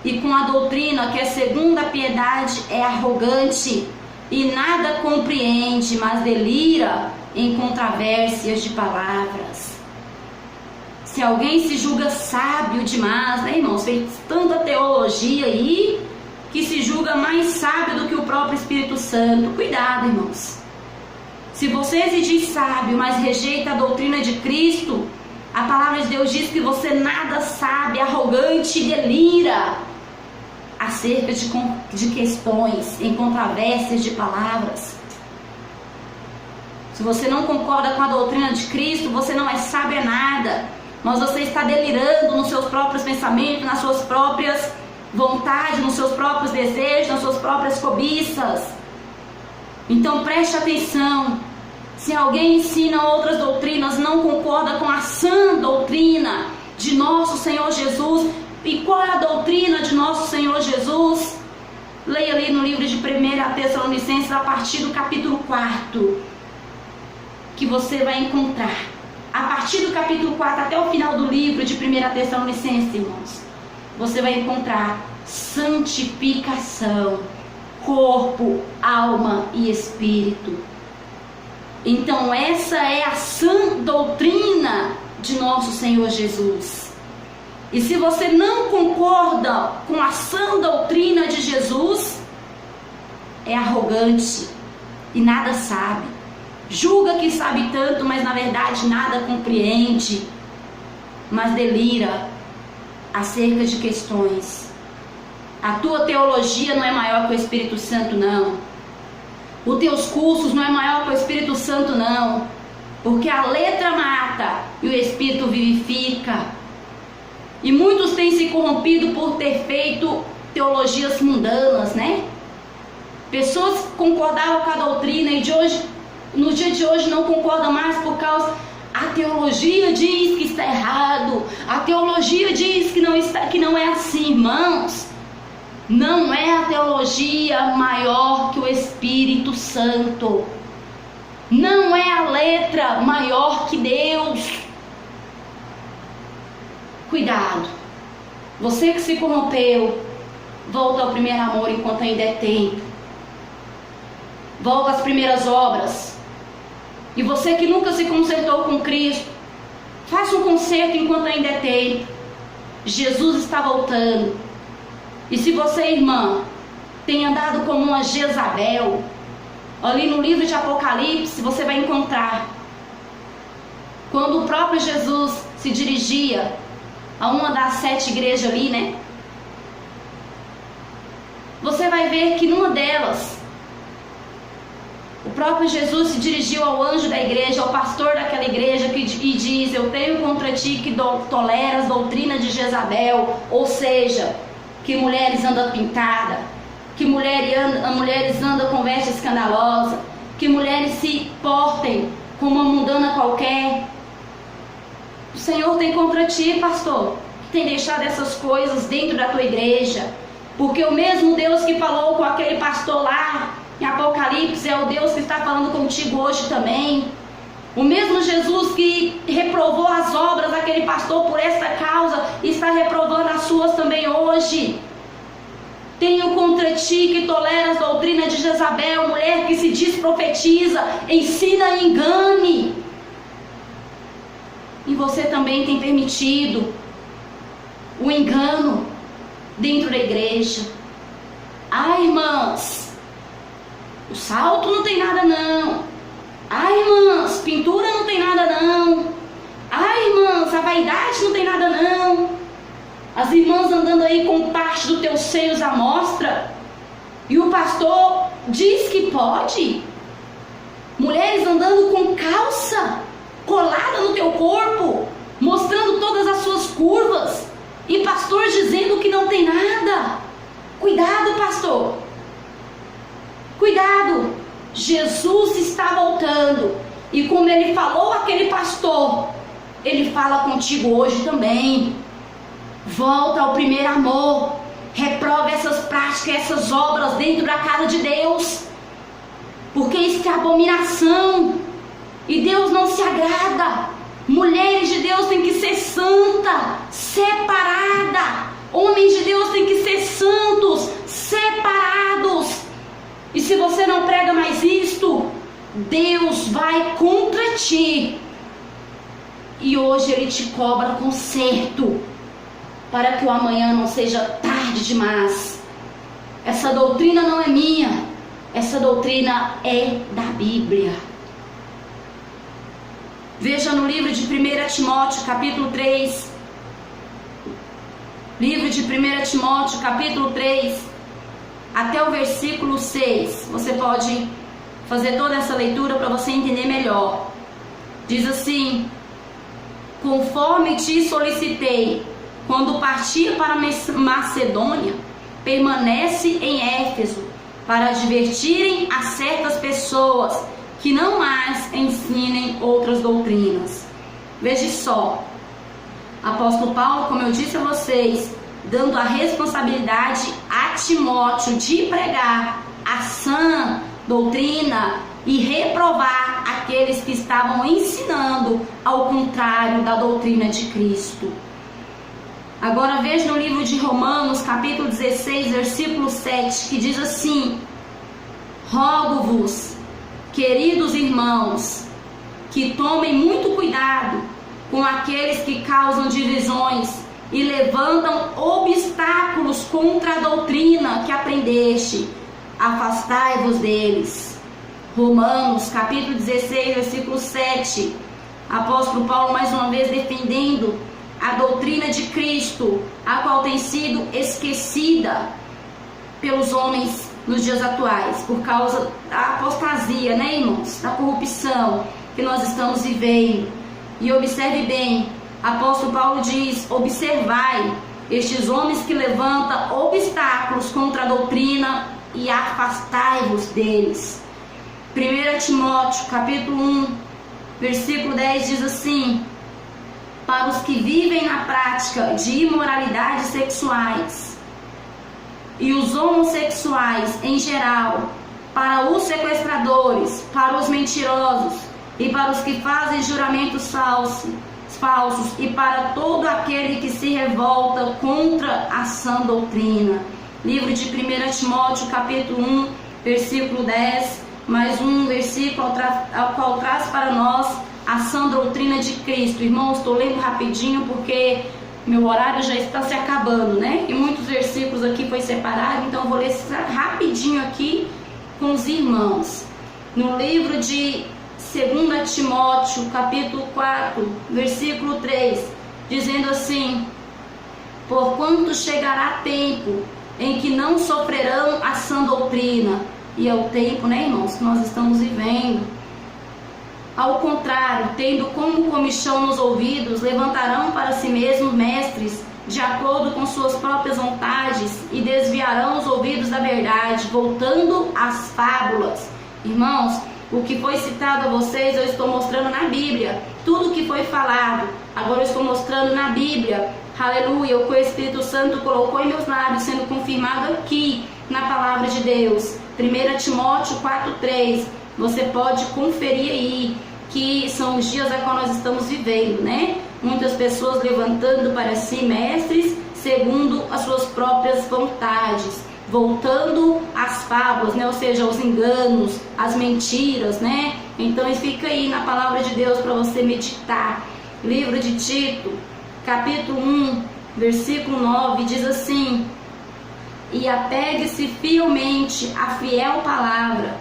Speaker 1: e com a doutrina que é segundo a piedade, é arrogante e nada compreende, mas delira em controvérsias de palavras. Se alguém se julga sábio demais, né, irmãos? Fez tanta teologia aí que se julga mais sábio do que o próprio Espírito Santo. Cuidado, irmãos. Se você se diz sábio, mas rejeita a doutrina de Cristo, a palavra de Deus diz que você nada sabe, arrogante, delira acerca de questões, em controvérsias de palavras. Se você não concorda com a doutrina de Cristo, você não é sábio a nada, mas você está delirando nos seus próprios pensamentos, nas suas próprias vontade, nos seus próprios desejos, nas suas próprias cobiças. Então preste atenção. Se alguém ensina outras doutrinas, não concorda com a sã doutrina de nosso Senhor Jesus. E qual é a doutrina de nosso Senhor Jesus? Leia ali no livro de 1 Tessalonicenses, a partir do capítulo 4, que você vai encontrar. A partir do capítulo 4 até o final do livro de 1 Tessalonicenses, irmãos, você vai encontrar santificação, corpo, alma e espírito. Então essa é a sã doutrina de nosso Senhor Jesus. E se você não concorda com a sã doutrina de Jesus, é arrogante e nada sabe. Julga que sabe tanto, mas na verdade nada compreende, mas delira acerca de questões. A tua teologia não é maior que o Espírito Santo, não. Os teus cursos não é maior que o Espírito Santo, não. Porque a letra mata e o Espírito vivifica. E muitos têm se corrompido por ter feito teologias mundanas, né? Pessoas concordavam com a doutrina e no dia de hoje não concordam mais por causa... A teologia diz que está errado. A teologia diz que não é assim, irmãos. Não é a teologia maior que o Espírito Santo. Não é a letra maior que Deus. Cuidado. Você que se corrompeu, volta ao primeiro amor enquanto ainda é tempo. Volta às primeiras obras. E você que nunca se consertou com Cristo, faça um conserto enquanto ainda é tempo. Jesus está voltando. E se você, irmã, tem andado como uma Jezabel, ali no livro de Apocalipse você vai encontrar quando o próprio Jesus se dirigia a uma das 7 igrejas ali, né? Você vai ver que numa delas o próprio Jesus se dirigiu ao anjo da igreja, ao pastor daquela igreja, e diz: eu tenho contra ti que toleras doutrina de Jezabel, ou seja, que mulheres andam pintadas, que mulheres andam com veste escandalosa, que mulheres se portem como uma mundana qualquer. O Senhor tem contra ti, pastor, que tem deixado essas coisas dentro da tua igreja, porque o mesmo Deus que falou com aquele pastor lá em Apocalipse é o Deus que está falando contigo hoje também. O mesmo Jesus que reprovou as obras daquele pastor por esta causa, está reprovando as suas também hoje. Tenho contra ti que toleras a doutrina de Jezabel, mulher que se diz profetiza, ensina e engane. E você também tem permitido o engano dentro da igreja. Ai, irmãs, o salto não tem nada não. Ai, irmãs, pintura não tem nada não. Ai, irmãs, a vaidade não tem nada não. As irmãs andando aí com parte dos teus seios à mostra, e o pastor diz que pode. Mulheres andando com calça colada no teu corpo, mostrando todas as suas curvas, e pastor dizendo que não tem nada. Cuidado, pastor. Cuidado. Jesus está voltando, e como ele falou àquele pastor, ele fala contigo hoje também. Volta ao primeiro amor. Reprova essas práticas, essas obras dentro da casa de Deus, porque isso é abominação, e Deus não se agrada. Mulheres de Deus têm que ser santa, separada. Homens de Deus têm que ser santos, separados. E se você não prega mais isto, Deus vai contra ti, e hoje Ele te cobra conserto, para que o amanhã não seja tarde demais. Essa doutrina não é minha, essa doutrina é da Bíblia. Veja no livro de 1 Timóteo, capítulo 3. Livro de 1 Timóteo, capítulo 3, até o versículo 6. Você pode fazer toda essa leitura para você entender melhor. Diz assim: conforme te solicitei quando partia para Macedônia, permanece em Éfeso, para advertirem a certas pessoas que não mais ensinem outras doutrinas. Veja só, apóstolo Paulo, como eu disse a vocês, dando a responsabilidade a Timóteo de pregar a sã doutrina e reprovar aqueles que estavam ensinando ao contrário da doutrina de Cristo. Agora veja no livro de Romanos, capítulo 16, versículo 7, que diz assim: rogo-vos, queridos irmãos, que tomem muito cuidado com aqueles que causam divisões e levantam obstáculos contra a doutrina que aprendeste. Afastai-vos deles. Romanos, capítulo 16, versículo 7. Apóstolo Paulo mais uma vez defendendo a doutrina de Cristo, a qual tem sido esquecida pelos homens nos dias atuais, por causa da apostasia, né, irmãos? Da corrupção que nós estamos vivendo. E observe bem, apóstolo Paulo diz: observai estes homens que levantam obstáculos contra a doutrina e afastai-vos deles. 1 Timóteo, capítulo 1, versículo 10 diz assim: para os que vivem na prática de imoralidades sexuais e os homossexuais em geral, para os sequestradores, para os mentirosos, e para os que fazem juramentos falsos, e para todo aquele que se revolta contra a sã doutrina. Livro de 1 Timóteo, capítulo 1, versículo 10, mais um versículo ao qual traz para nós a sã doutrina de Cristo. Irmãos, estou lendo rapidinho porque meu horário já está se acabando, né? E muitos versículos aqui foi separado, então eu vou ler rapidinho aqui com os irmãos. No livro de 2 Timóteo, capítulo 4, versículo 3, dizendo assim: porquanto chegará tempo em que não sofrerão a sã doutrina. E é o tempo, né, irmãos, que nós estamos vivendo. Ao contrário, tendo como comichão nos ouvidos, levantarão para si mesmos mestres, de acordo com suas próprias vontades, e desviarão os ouvidos da verdade, voltando às fábulas. Irmãos, o que foi citado a vocês, eu estou mostrando na Bíblia. Tudo que foi falado, agora eu estou mostrando na Bíblia. Aleluia, o que o Espírito Santo colocou em meus lábios, sendo confirmado aqui na palavra de Deus. 1 Timóteo 4,3. Você pode conferir aí, que são os dias a qual nós estamos vivendo, né? Muitas pessoas levantando para si mestres segundo as suas próprias vontades, voltando às fábulas, né? Ou seja, aos enganos, às mentiras, né? Então fica aí na palavra de Deus para você meditar. Livro de Tito, capítulo 1, versículo 9, diz assim: e apegue-se fielmente à fiel palavra,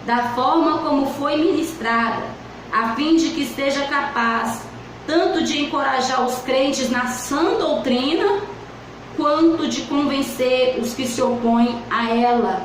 Speaker 1: da forma como foi ministrada, a fim de que seja capaz tanto de encorajar os crentes na sã doutrina, quanto de convencer os que se opõem a ela.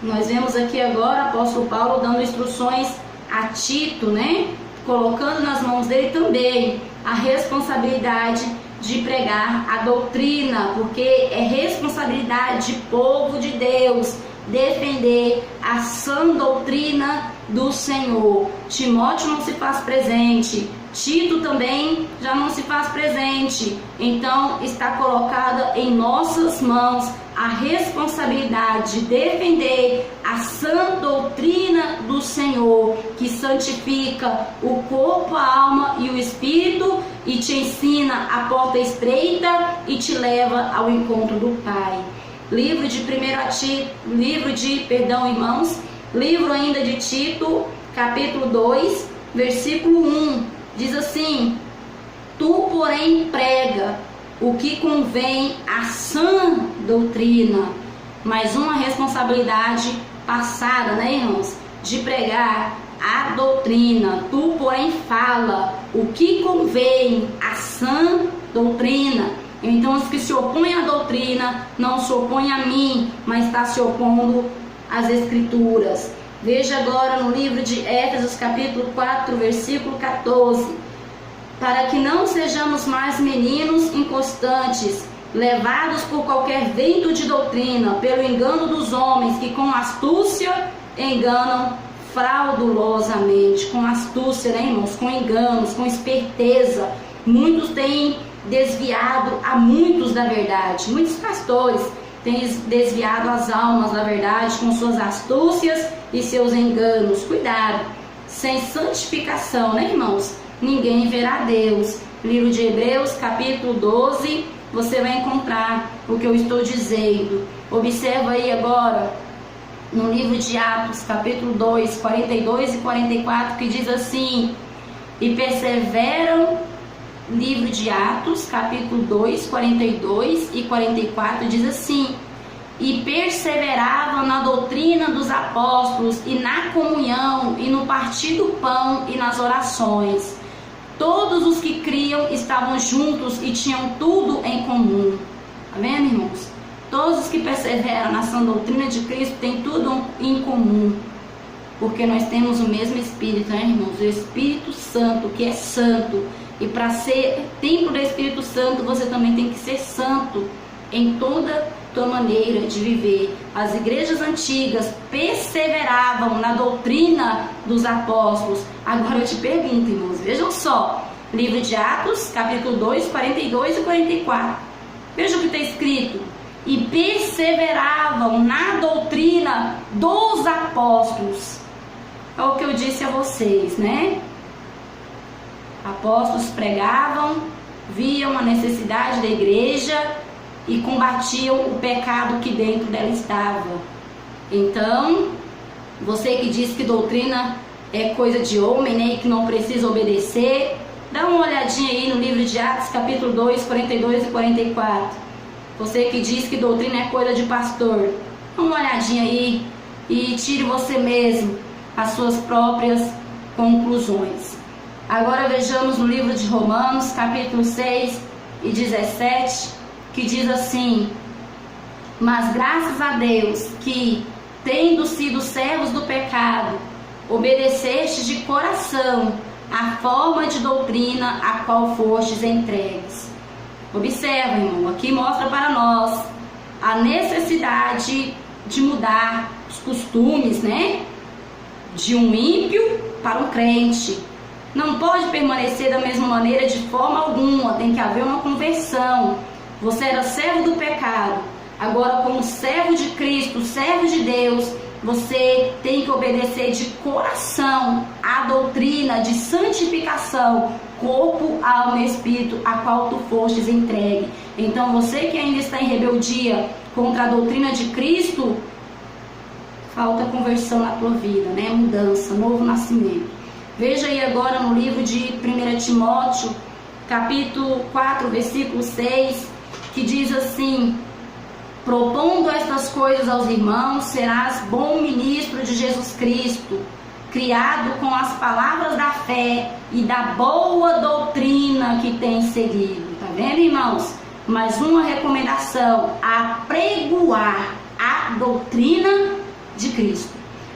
Speaker 1: Nós vemos aqui agora o apóstolo Paulo dando instruções a Tito, né? Colocando nas mãos dele também a responsabilidade de pregar a doutrina, porque é responsabilidade de povo de Deus defender a sã doutrina do Senhor. Timóteo não se faz presente, Tito também já não se faz presente. Então está colocada em nossas mãos a responsabilidade de defender a sã doutrina do Senhor, que santifica o corpo, a alma e o espírito, e te ensina a porta estreita e te leva ao encontro do Pai. Livro ainda de Tito, capítulo 2, versículo 1, diz assim: tu, porém, prega o que convém à sã doutrina. Mais uma responsabilidade passada, né, irmãos? De pregar a doutrina. Tu, porém, fala o que convém à sã doutrina. Então, os que se opõem à doutrina não se opõem a mim, mas está se opondo às Escrituras. Veja agora no livro de Éfesos, capítulo 4, versículo 14. Para que não sejamos mais meninos inconstantes, levados por qualquer vento de doutrina, pelo engano dos homens, que com astúcia enganam fraudulosamente. Com astúcia, né, irmãos? Com enganos, com esperteza. Muitos têm desviado a muitos da verdade. Muitos pastores têm desviado as almas da verdade com suas astúcias e seus enganos. Cuidado, sem santificação, né, irmãos? Ninguém verá Deus. Livro de Hebreus, capítulo 12, você vai encontrar o que eu estou dizendo. Observa aí agora no livro de Atos, capítulo 2, 42 e 44, que diz assim: e perseveram. Livro de Atos, capítulo 2, 42 e 44, diz assim: e perseveravam na doutrina dos apóstolos, e na comunhão, e no partir do pão, e nas orações. Todos os que criam estavam juntos e tinham tudo em comum. Tá vendo, irmãos? Todos os que perseveram na sã doutrina de Cristo têm tudo em comum, porque nós temos o mesmo Espírito, né, irmãos? O Espírito Santo, que é santo. E para ser templo do Espírito Santo, você também tem que ser santo em toda tua maneira de viver. As igrejas antigas perseveravam na doutrina dos apóstolos. Agora eu te pergunto, irmãos, vejam só. Livro de Atos, capítulo 2, 42 e 44. Veja o que está escrito: e perseveravam na doutrina dos apóstolos. É o que eu disse a vocês, né? Apóstolos pregavam, viam a necessidade da igreja e combatiam o pecado que dentro dela estava. Então, você que diz que doutrina é coisa de homem, né, e que não precisa obedecer, dá uma olhadinha aí no livro de Atos, capítulo 2, 42 e 44. Você que diz que doutrina é coisa de pastor, dá uma olhadinha aí e tire você mesmo as suas próprias conclusões. Agora vejamos no livro de Romanos, capítulo 6 e 17, que diz assim: mas graças a Deus que, tendo sido servos do pecado, obedecestes de coração a forma de doutrina a qual fostes entregues. Observa, irmão, aqui mostra para nós a necessidade de mudar os costumes, né? De um ímpio para um crente. Não pode permanecer da mesma maneira de forma alguma, tem que haver uma conversão. Você era servo do pecado, agora como servo de Cristo, servo de Deus, você tem que obedecer de coração a doutrina de santificação, corpo, alma e espírito, a qual tu fostes entregue. Então você que ainda está em rebeldia contra a doutrina de Cristo, falta conversão na tua vida, né? Mudança, novo nascimento. Veja aí agora no livro de 1 Timóteo, capítulo 4, versículo 6, que diz assim: propondo estas coisas aos irmãos, serás bom ministro de Jesus Cristo, criado com as palavras da fé e da boa doutrina que tens seguido. Tá vendo, irmãos? Mais uma recomendação: apregoar a doutrina de Cristo.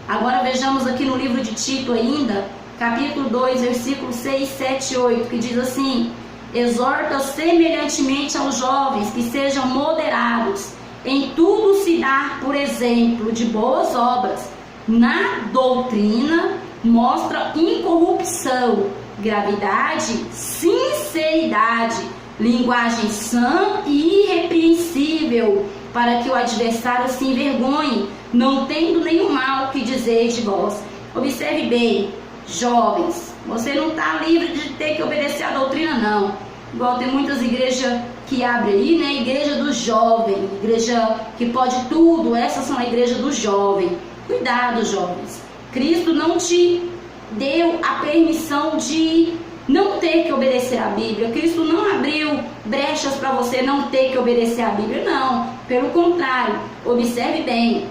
Speaker 1: Agora vejamos aqui no livro de Tito ainda, capítulo 2, versículos 6, 7 e 8, que diz assim: exorta semelhantemente aos jovens que sejam moderados, em tudo se dar por exemplo de boas obras, na doutrina mostra incorrupção, gravidade, sinceridade, linguagem sã e irrepreensível, para que o adversário se envergonhe, não tendo nenhum mal que dizer de vós. Observe bem, jovens, você não está livre de ter que obedecer a doutrina, não. Igual tem muitas igrejas que abrem aí, né? Igreja do jovem, igreja que pode tudo, essas são a igreja do jovem. Cuidado, jovens. Cristo não te deu a permissão de não ter que obedecer a Bíblia. Cristo não abriu brechas para você não ter que obedecer a Bíblia, não. Pelo contrário, observe bem,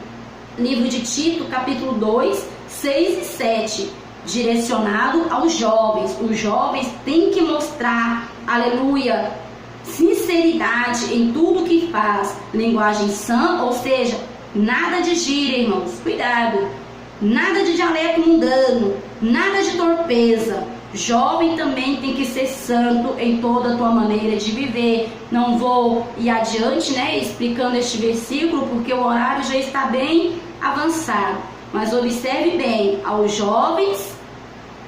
Speaker 1: livro de Tito, capítulo 2, 6 e 7, direcionado aos jovens. Os jovens têm que mostrar, aleluia, sinceridade em tudo que faz, linguagem sã, ou seja, nada de gíria, irmãos, cuidado, nada de dialeto mundano, nada de torpeza. Jovem também tem que ser santo em toda a tua maneira de viver. Não vou ir adiante, né, explicando este versículo, porque o horário já está bem avançado. Mas observe bem, aos jovens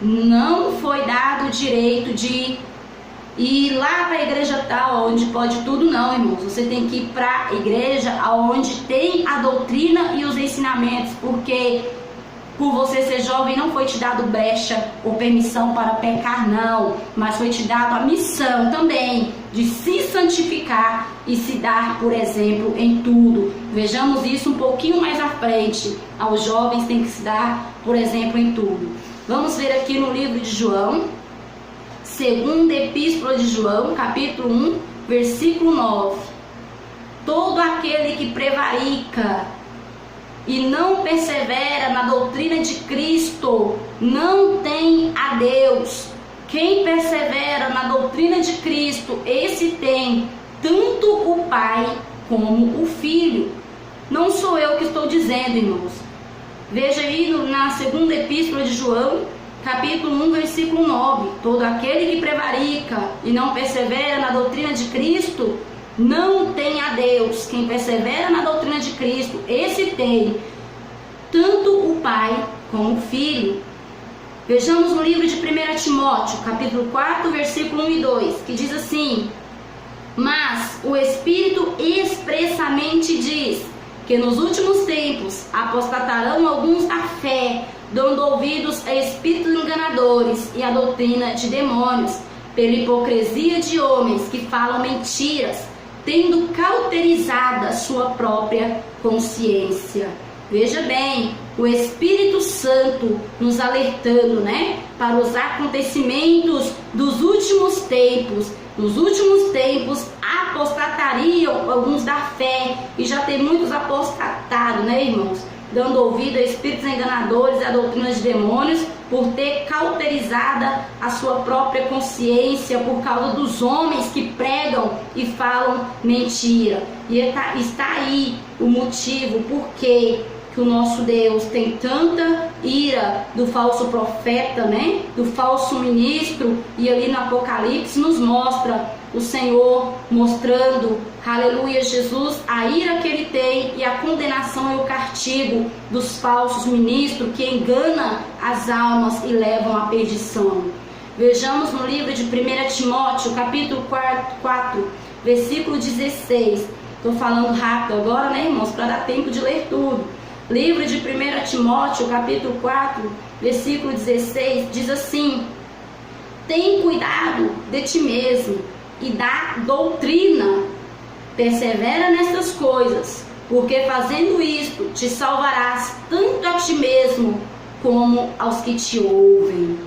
Speaker 1: não foi dado o direito de ir lá para a igreja tal, onde pode tudo, não, irmãos. Você tem que ir para a igreja onde tem a doutrina e os ensinamentos, porque por você ser jovem não foi te dado brecha ou permissão para pecar, não, mas foi te dado a missão também de se santificar e se dar por exemplo em tudo. Vejamos isso um pouquinho mais à frente. Aos jovens tem que se dar por exemplo em tudo. Vamos ver aqui no livro de João, segunda epístola de João, capítulo 1, versículo 9. Todo aquele que prevarica e não persevera na doutrina de Cristo não tem a Deus. Quem persevera na doutrina de Cristo, esse tem tanto o Pai como o Filho. Não sou eu que estou dizendo, irmãos. Veja aí na segunda epístola de João, capítulo 1, versículo 9. Todo aquele que prevarica e não persevera na doutrina de Cristo não tem a Deus. Quem persevera na doutrina de Cristo, esse tem tanto o Pai como o Filho. Vejamos no livro de 1 Timóteo, capítulo 4, versículo 1 e 2, que diz assim: mas o Espírito expressamente diz que nos últimos tempos apostatarão alguns da fé, dando ouvidos a espíritos enganadores e a doutrina de demônios, pela hipocrisia de homens que falam mentiras, tendo cauterizada sua própria consciência. Veja bem, o Espírito Santo nos alertando, né, para os acontecimentos dos últimos tempos. Nos últimos tempos apostatariam alguns da fé, e já tem muitos apostatados, né, irmãos? Dando ouvido a espíritos enganadores e a doutrina de demônios, por ter cauterizada a sua própria consciência, por causa dos homens que pregam e falam mentira. E está aí o motivo por que o nosso Deus tem tanta ira do falso profeta, né? Do falso ministro, e ali no Apocalipse nos mostra o Senhor mostrando, aleluia, Jesus, a ira que ele tem e a condenação e o castigo dos falsos ministros que enganam as almas e levam à perdição. Vejamos no livro de 1 Timóteo, capítulo 4, versículo 16. Estou falando rápido agora, né, irmãos, para dar tempo de ler tudo. Livro de 1 Timóteo, capítulo 4, versículo 16, diz assim: tem cuidado de ti mesmo e da doutrina, persevera nestas coisas, porque fazendo isto te salvarás tanto a ti mesmo como aos que te ouvem.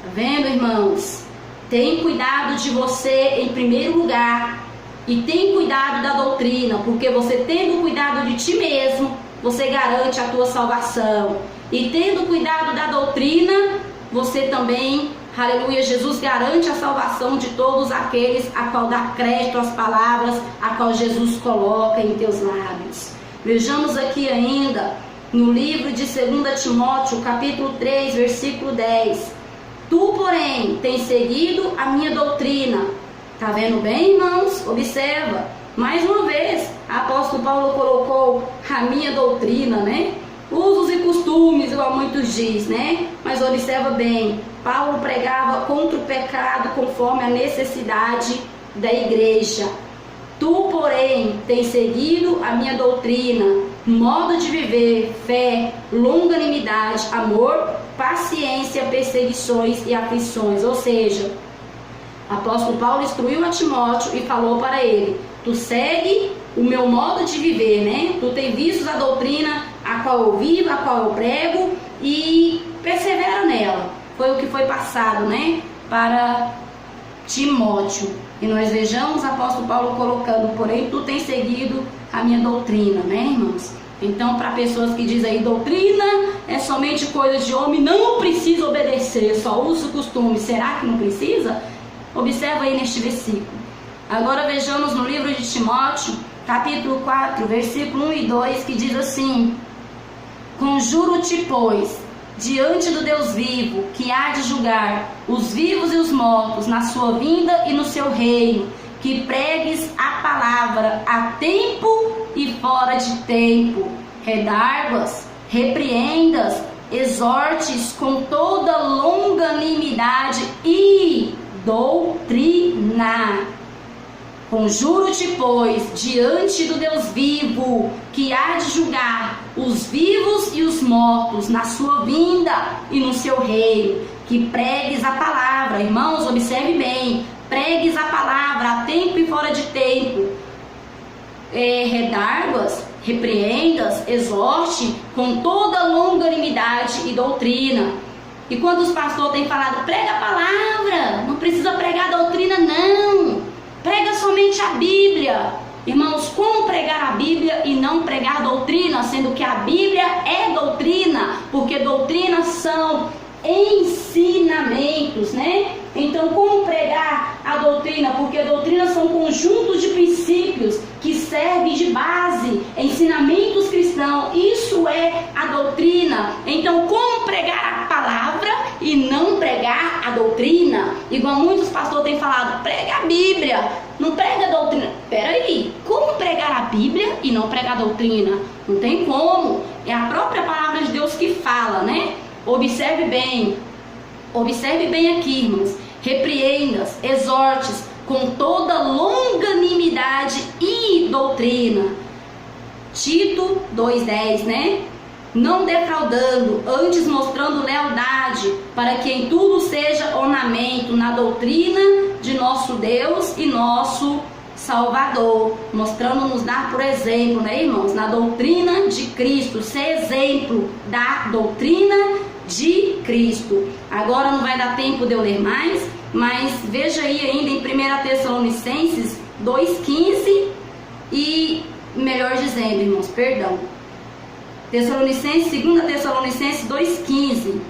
Speaker 1: Tá vendo, irmãos? Tem cuidado de você em primeiro lugar, e tem cuidado da doutrina, porque você tendo cuidado de ti mesmo, você garante a tua salvação. E tendo cuidado da doutrina, você também, aleluia, Jesus garante a salvação de todos aqueles a qual dá crédito às palavras a qual Jesus coloca em teus lábios. Vejamos aqui ainda no livro de 2 Timóteo, capítulo 3, versículo 10. Tu, porém, tens seguido a minha doutrina. Tá vendo bem, irmãos? Observa. Mais uma vez, o apóstolo Paulo colocou a minha doutrina, né? Usos e costumes, igual muitos diz, né? Mas observa bem, Paulo pregava contra o pecado conforme a necessidade da igreja. Tu, porém, tens seguido a minha doutrina, modo de viver, fé, longanimidade, amor, paciência, perseguições e aflições. Ou seja, o apóstolo Paulo instruiu a Timóteo e falou para ele: tu segue o meu modo de viver, né? Tu tem visto a doutrina a qual eu vivo, a qual eu prego, e persevera nela. Foi o que foi passado, né, para Timóteo. E nós vejamos o apóstolo Paulo colocando: porém tu tens seguido a minha doutrina, né, irmãos? Então, para pessoas que dizem aí doutrina é somente coisa de homem, não precisa obedecer, só uso e costume. Será que não precisa? Observa aí neste versículo. Agora vejamos no livro de Timóteo, capítulo 4, versículo 1 e 2, que diz assim: conjuro-te, pois, diante do Deus vivo, que há de julgar os vivos e os mortos na sua vinda e no seu reino, que pregues a palavra a tempo e fora de tempo, redarguas, repreendas, exortes com toda longanimidade e doutrina. Conjuro-te, pois, diante do Deus vivo, que há de julgar os vivos e os mortos na sua vinda e no seu reino, que pregues a palavra. Irmãos, observe bem, pregues a palavra a tempo e fora de tempo, redarguas, repreendas, exorte com toda longanimidade e doutrina. E quando os pastores têm falado, prega a palavra, não precisa pregar a doutrina, não, prega somente a Bíblia. Irmãos, como pregar a Bíblia e não pregar a doutrina, sendo que a Bíblia é doutrina, porque doutrinas são ensinamentos, né? Então, como pregar a doutrina? Porque doutrinas são conjuntos de princípios que servem de base, ensinamentos cristãos. Isso é a doutrina. Então, como pregar a palavra e não pregar a doutrina? Igual muitos pastores têm falado, prega a Bíblia, não prega a doutrina. Peraí, como pregar a Bíblia e não pregar a doutrina? Não tem como. É a própria palavra de Deus que fala, né? Observe bem aqui, irmãos. Repreendas, exortes com toda longanimidade e doutrina. Tito 2,10, né? não defraudando, antes mostrando lealdade, para que em tudo seja ornamento na doutrina de nosso Deus e nosso Salvador, mostrando-nos dar por exemplo, né, irmãos, na doutrina de Cristo, ser exemplo da doutrina de Cristo. Agora não vai dar tempo de eu ler mais, mas veja aí ainda em 1 Tessalonicenses 2,15 e, melhor dizendo, irmãos, perdão, 2 Tessalonicenses 2,15.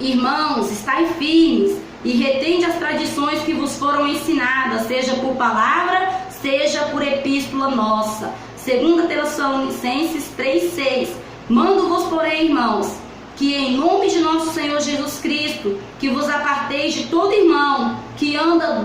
Speaker 1: Irmãos, estai firmes e retende as tradições que vos foram ensinadas, seja por palavra, seja por epístola nossa. 2 Tessalonicenses 3,6. Mando-vos, porém, irmãos, que em nome de nosso Senhor Jesus Cristo, que vos aparteis de todo irmão que anda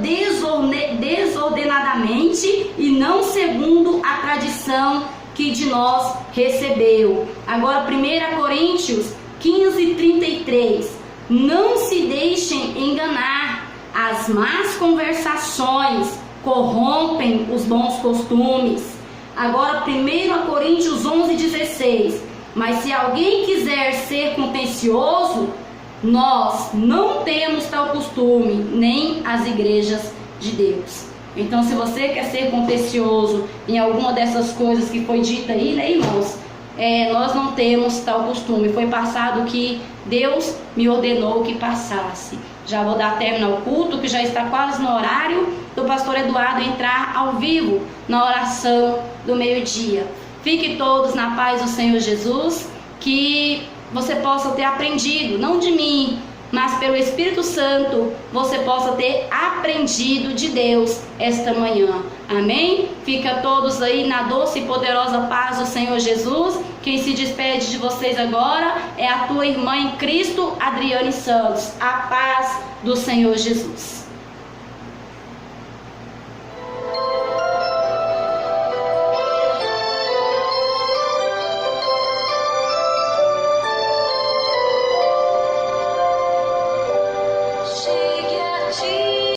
Speaker 1: desordenadamente e não segundo a tradição que de nós recebeu. Agora 1 Coríntios 15:33. Não se deixem enganar, as más conversações corrompem os bons costumes. Agora 1 Coríntios 11:16. Mas se alguém quiser ser contencioso, nós não temos tal costume, nem as igrejas de Deus. Então, se você quer ser contencioso em alguma dessas coisas que foi dita aí, né, irmãos? Nós não temos tal costume. Foi passado que Deus me ordenou que passasse. Já vou dar término ao culto, que já está quase no horário do pastor Eduardo entrar ao vivo na oração do meio-dia. Fiquem todos na paz do Senhor Jesus, que você possa ter aprendido, não de mim, mas pelo Espírito Santo, você possa ter aprendido de Deus esta manhã. Amém? Fica todos aí na doce e poderosa paz do Senhor Jesus. Quem se despede de vocês agora é a tua irmã em Cristo, Adriane Santos. A paz do Senhor Jesus.